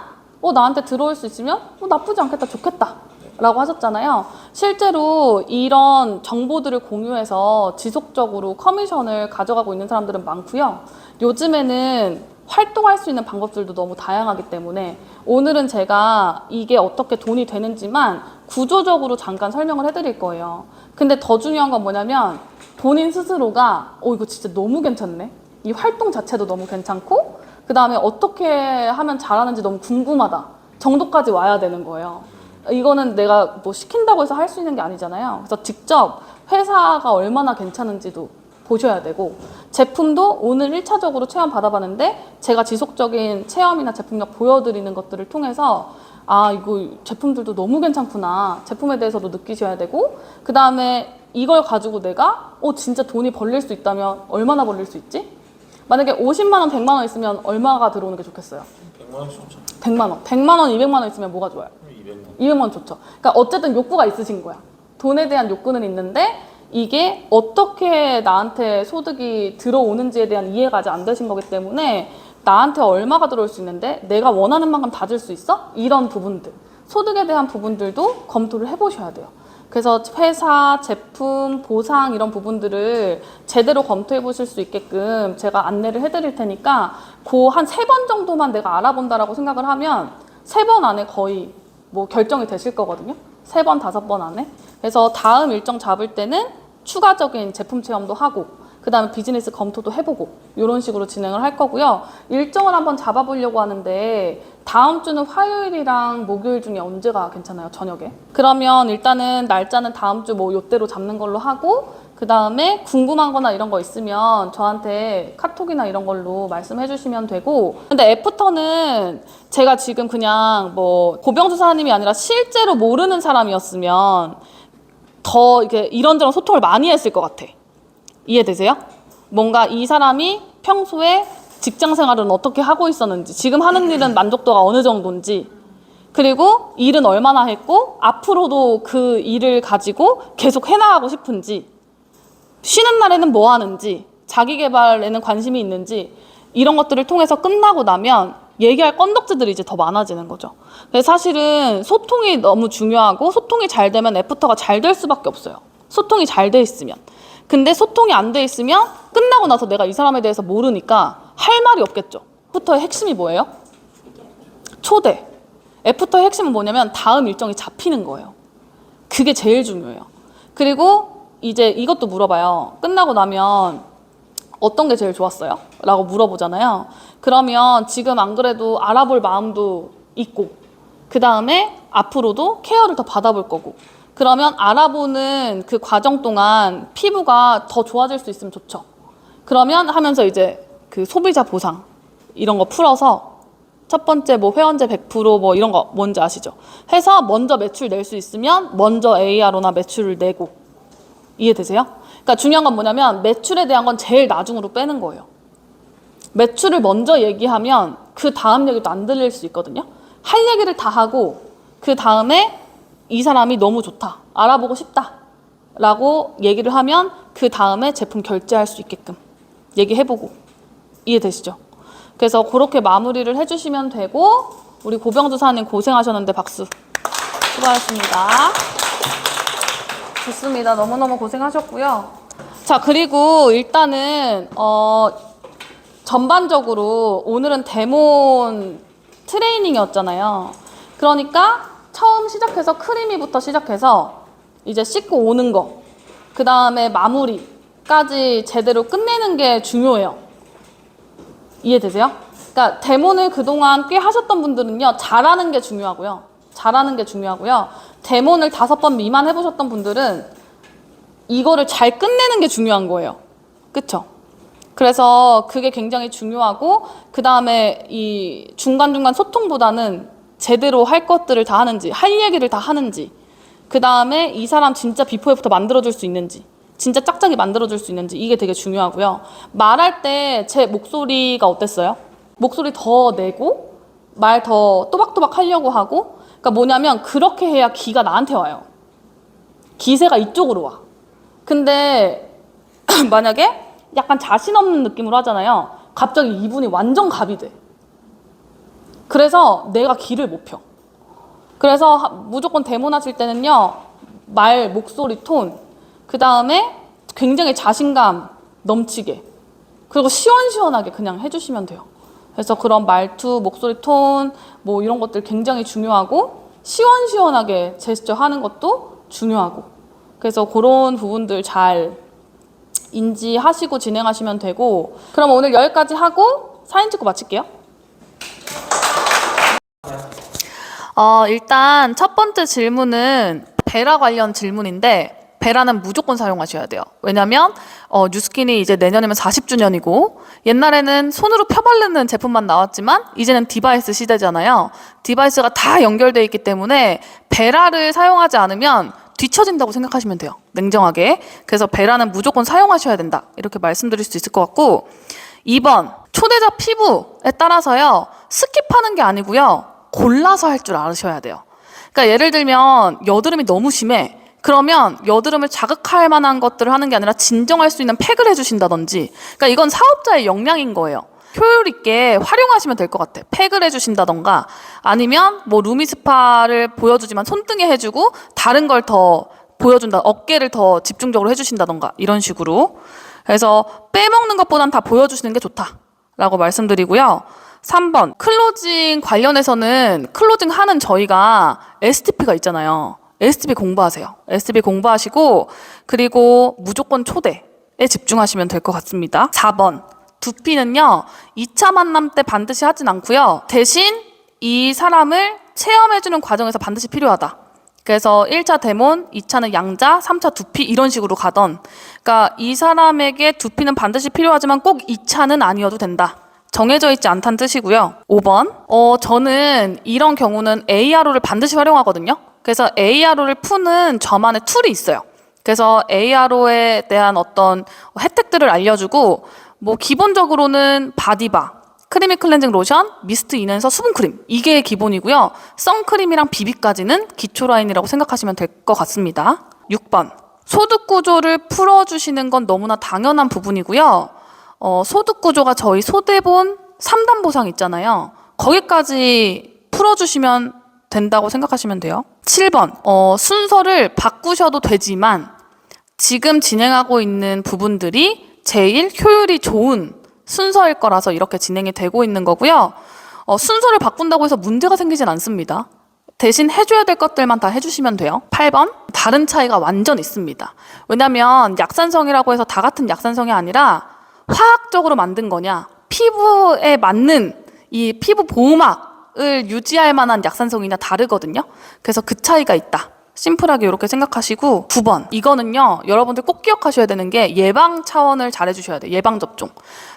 나한테 들어올 수 있으면 나쁘지 않겠다, 좋겠다 라고 하셨잖아요. 실제로 이런 정보들을 공유해서 지속적으로 커미션을 가져가고 있는 사람들은 많고요. 요즘에는 활동할 수 있는 방법들도 너무 다양하기 때문에 오늘은 제가 이게 어떻게 돈이 되는지만 구조적으로 잠깐 설명을 해드릴 거예요. 근데 더 중요한 건 뭐냐면 본인 스스로가 이거 진짜 너무 괜찮네. 이 활동 자체도 너무 괜찮고 그 다음에 어떻게 하면 잘하는지 너무 궁금하다 정도까지 와야 되는 거예요. 이거는 내가 뭐 시킨다고 해서 할 수 있는 게 아니잖아요. 그래서 직접 회사가 얼마나 괜찮은지도 보셔야 되고 제품도 오늘 1차적으로 체험 받아봤는데 제가 지속적인 체험이나 제품력 보여드리는 것들을 통해서 아, 이거 제품들도 너무 괜찮구나. 제품에 대해서도 느끼셔야 되고 그 다음에 이걸 가지고 내가 진짜 돈이 벌릴 수 있다면 얼마나 벌릴 수 있지? 만약에 50만 원, 100만 원 있으면 얼마가 들어오는 게 좋겠어요? 100만 원 좋죠. 100만 원. 100만 원, 200만 원 있으면 뭐가 좋아요? 200만. 200만 원 좋죠. 그러니까 어쨌든 욕구가 있으신 거야. 돈에 대한 욕구는 있는데 이게 어떻게 나한테 소득이 들어오는지에 대한 이해가 아직 안 되신 거기 때문에 나한테 얼마가 들어올 수 있는데 내가 원하는 만큼 다 줄 수 있어? 이런 부분들. 소득에 대한 부분들도 검토를 해보셔야 돼요. 그래서 회사, 제품, 보상 이런 부분들을 제대로 검토해 보실 수 있게끔 제가 안내를 해드릴 테니까 그 한 3번 정도만 내가 알아본다라고 생각을 하면 3번 안에 거의 뭐 결정이 되실 거거든요. 3번, 5번 안에. 그래서 다음 일정 잡을 때는 추가적인 제품 체험도 하고 그 다음에 비즈니스 검토도 해보고 이런 식으로 진행을 할 거고요. 일정을 한번 잡아보려고 하는데 다음 주는 화요일이랑 목요일 중에 언제가 괜찮아요? 저녁에? 그러면 일단은 날짜는 다음 주 뭐 요때로 잡는 걸로 하고 그 다음에 궁금한 거나 이런 거 있으면 저한테 카톡이나 이런 걸로 말씀해 주시면 되고 근데 애프터는 제가 지금 그냥 뭐 고병수 사장님이 아니라 실제로 모르는 사람이었으면 더 이렇게 이런저런 소통을 많이 했을 것 같아. 이해되세요? 뭔가 이 사람이 평소에 직장 생활은 어떻게 하고 있었는지, 지금 하는 일은 만족도가 어느 정도인지, 그리고 일은 얼마나 했고, 앞으로도 그 일을 가지고 계속 해나가고 싶은지, 쉬는 날에는 뭐 하는지, 자기 개발에는 관심이 있는지, 이런 것들을 통해서 끝나고 나면 얘기할 건덕지들이 이제 더 많아지는 거죠. 그래서 사실은 소통이 너무 중요하고 소통이 잘 되면 애프터가 잘 될 수밖에 없어요. 소통이 잘 돼 있으면. 근데 소통이 안 돼 있으면 끝나고 나서 내가 이 사람에 대해서 모르니까 할 말이 없겠죠. 애프터의 핵심이 뭐예요? 초대. 애프터의 핵심은 뭐냐면 다음 일정이 잡히는 거예요. 그게 제일 중요해요. 그리고 이제 이것도 물어봐요. 끝나고 나면 어떤 게 제일 좋았어요? 라고 물어보잖아요. 그러면 지금 안 그래도 알아볼 마음도 있고 그 다음에 앞으로도 케어를 더 받아볼 거고 그러면 알아보는 그 과정 동안 피부가 더 좋아질 수 있으면 좋죠. 그러면 하면서 이제 그 소비자 보상 이런 거 풀어서 첫 번째 뭐 회원제 100% 이런 거 뭔지 아시죠? 해서 먼저 매출 낼 수 있으면 먼저 AR로나 매출을 내고 이해되세요? 그러니까 중요한 건 뭐냐면 매출에 대한 건 제일 나중으로 빼는 거예요. 매출을 먼저 얘기하면 그 다음 얘기도 안 들릴 수 있거든요. 할 얘기를 다 하고 그 다음에 이 사람이 너무 좋다, 알아보고 싶다 라고 얘기를 하면 그 다음에 제품 결제할 수 있게끔 얘기해보고 이해되시죠? 그래서 그렇게 마무리를 해주시면 되고 우리 고병주 사장님 고생하셨는데 박수. 수고하셨습니다. 좋습니다. 너무너무 고생하셨고요. 자, 그리고 일단은 전반적으로 오늘은 데몬 트레이닝이었잖아요. 그러니까 처음 시작해서 크리미부터 시작해서 이제 씻고 오는 거, 그 다음에 마무리까지 제대로 끝내는 게 중요해요. 이해되세요? 그러니까 데몬을 그동안 꽤 하셨던 분들은요, 잘하는 게 중요하고요. 잘하는 게 중요하고요. 데몬을 5번 미만 해보셨던 분들은 이거를 잘 끝내는 게 중요한 거예요. 그쵸? 그래서 그게 굉장히 중요하고, 그 다음에 이 중간중간 소통보다는 제대로 할 것들을 다 하는지, 할 얘기를 다 하는지, 그 다음에 이 사람 진짜 비포 애프터 만들어줄 수 있는지, 진짜 짝짝이 만들어줄 수 있는지, 이게 되게 중요하고요. 말할 때 제 목소리가 어땠어요? 목소리 더 내고 말 더 또박또박 하려고 하고, 그러니까 뭐냐면 그렇게 해야 기가 나한테 와요. 기세가 이쪽으로 와. 근데 만약에 약간 자신 없는 느낌으로 하잖아요. 갑자기 이분이 완전 갑이 돼. 그래서 내가 기를 못 펴. 그래서 무조건 데몬 하실 때는요, 말, 목소리 톤, 그 다음에 굉장히 자신감 넘치게, 그리고 시원시원하게 그냥 해주시면 돼요. 그래서 그런 말투, 목소리 톤, 뭐 이런 것들 굉장히 중요하고, 시원시원하게 제스처 하는 것도 중요하고, 그래서 그런 부분들 잘 인지하시고 진행하시면 되고, 그럼 오늘 여기까지 하고 사진 찍고 마칠게요. 일단 첫 번째 질문은 베라 관련 질문인데, 베라는 무조건 사용하셔야 돼요. 왜냐면 뉴스킨이 이제 내년이면 40주년이고 옛날에는 손으로 펴바르는 제품만 나왔지만 이제는 디바이스 시대잖아요. 디바이스가 다 연결돼 있기 때문에 베라를 사용하지 않으면 뒤처진다고 생각하시면 돼요. 냉정하게. 그래서 베라는 무조건 사용하셔야 된다. 이렇게 말씀드릴 수 있을 것 같고, 2번, 초대자 피부에 따라서요, 스킵하는 게 아니고요, 골라서 할 줄 아셔야 돼요. 그러니까 예를 들면 여드름이 너무 심해. 그러면 여드름을 자극할 만한 것들을 하는 게 아니라 진정할 수 있는 팩을 해주신다든지, 그러니까 이건 사업자의 역량인 거예요. 효율 있게 활용하시면 될 것 같아. 팩을 해주신다던가, 아니면 뭐 루미스파를 보여주지만 손등에 해주고 다른 걸 더 보여준다, 어깨를 더 집중적으로 해주신다던가, 이런 식으로. 그래서 빼먹는 것보단 다 보여주시는 게 좋다라고 말씀드리고요. 3번, 클로징 관련해서는 클로징 하는 저희가 STP가 있잖아요. STP 공부하세요. STP 공부하시고, 그리고 무조건 초대에 집중하시면 될 것 같습니다. 4번, 두피는요, 2차 만남 때 반드시 하진 않고요. 대신 이 사람을 체험해주는 과정에서 반드시 필요하다. 그래서 1차 데몬, 2차는 양자, 3차 두피, 이런 식으로 가던, 그러니까 이 사람에게 두피는 반드시 필요하지만 꼭 2차는 아니어도 된다. 정해져 있지 않다는 뜻이고요. 5번, 저는 이런 경우는 ARO를 반드시 활용하거든요. 그래서 ARO를 푸는 저만의 툴이 있어요. 그래서 ARO에 대한 어떤 혜택들을 알려주고, 뭐 기본적으로는 바디바, 크리미 클렌징 로션, 미스트 인앤서 수분크림, 이게 기본이고요. 선크림이랑 비비까지는 기초 라인이라고 생각하시면 될 것 같습니다. 6번, 소득 구조를 풀어주시는 건 너무나 당연한 부분이고요. 소득 구조가 저희 소대본 3단 보상 있잖아요. 거기까지 풀어주시면 된다고 생각하시면 돼요. 7번, 순서를 바꾸셔도 되지만 지금 진행하고 있는 부분들이 제일 효율이 좋은 순서일 거라서 이렇게 진행이 되고 있는 거고요. 순서를 바꾼다고 해서 문제가 생기진 않습니다. 대신 해줘야 될 것들만 다 해주시면 돼요. 8번, 다른 차이가 완전 있습니다. 왜냐면 약산성이라고 해서 다 같은 약산성이 아니라 화학적으로 만든 거냐, 피부에 맞는 이 피부 보호막을 유지할 만한 약산성이냐 다르거든요. 그래서 그 차이가 있다. 심플하게 이렇게 생각하시고, 9번, 이거는요, 여러분들 꼭 기억하셔야 되는 게 예방 차원을 잘 해주셔야 돼요. 예방접종.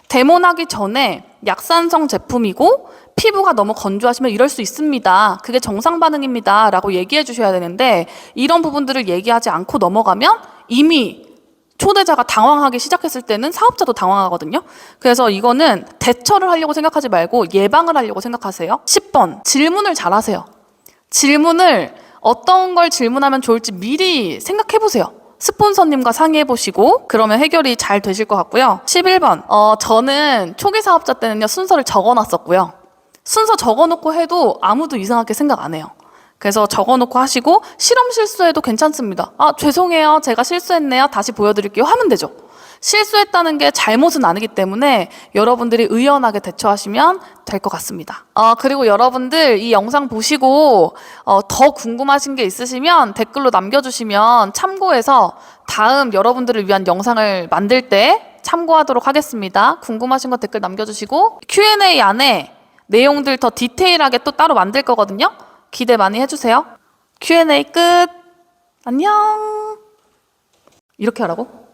데몬하기 전에 약산성 제품이고 피부가 너무 건조하시면 이럴 수 있습니다. 그게 정상 반응입니다. 라고 얘기해 주셔야 되는데, 이런 부분들을 얘기하지 않고 넘어가면 이미 초대자가 당황하기 시작했을 때는 사업자도 당황하거든요. 그래서 이거는 대처를 하려고 생각하지 말고 예방을 하려고 생각하세요. 10번, 질문을 잘 하세요. 질문을 어떤 걸 질문하면 좋을지 미리 생각해 보세요. 스폰서님과 상의해 보시고 그러면 해결이 잘 되실 것 같고요. 11번, 저는 초기 사업자 때는요, 순서를 적어놨었고요. 순서 적어놓고 해도 아무도 이상하게 생각 안 해요. 그래서 적어놓고 하시고 실험 실수해도 괜찮습니다. 아, 죄송해요. 제가 실수했네요. 다시 보여드릴게요. 하면 되죠. 실수했다는 게 잘못은 아니기 때문에 여러분들이 의연하게 대처하시면 될 것 같습니다. 그리고 여러분들 이 영상 보시고 더 궁금하신 게 있으시면 댓글로 남겨주시면 참고해서 다음 여러분들을 위한 영상을 만들 때 참고하도록 하겠습니다. 궁금하신 거 댓글 남겨주시고 Q&A 안에 내용들 더 디테일하게 또 따로 만들 거거든요. 기대 많이 해주세요. Q&A 끝. 안녕. 이렇게 하라고?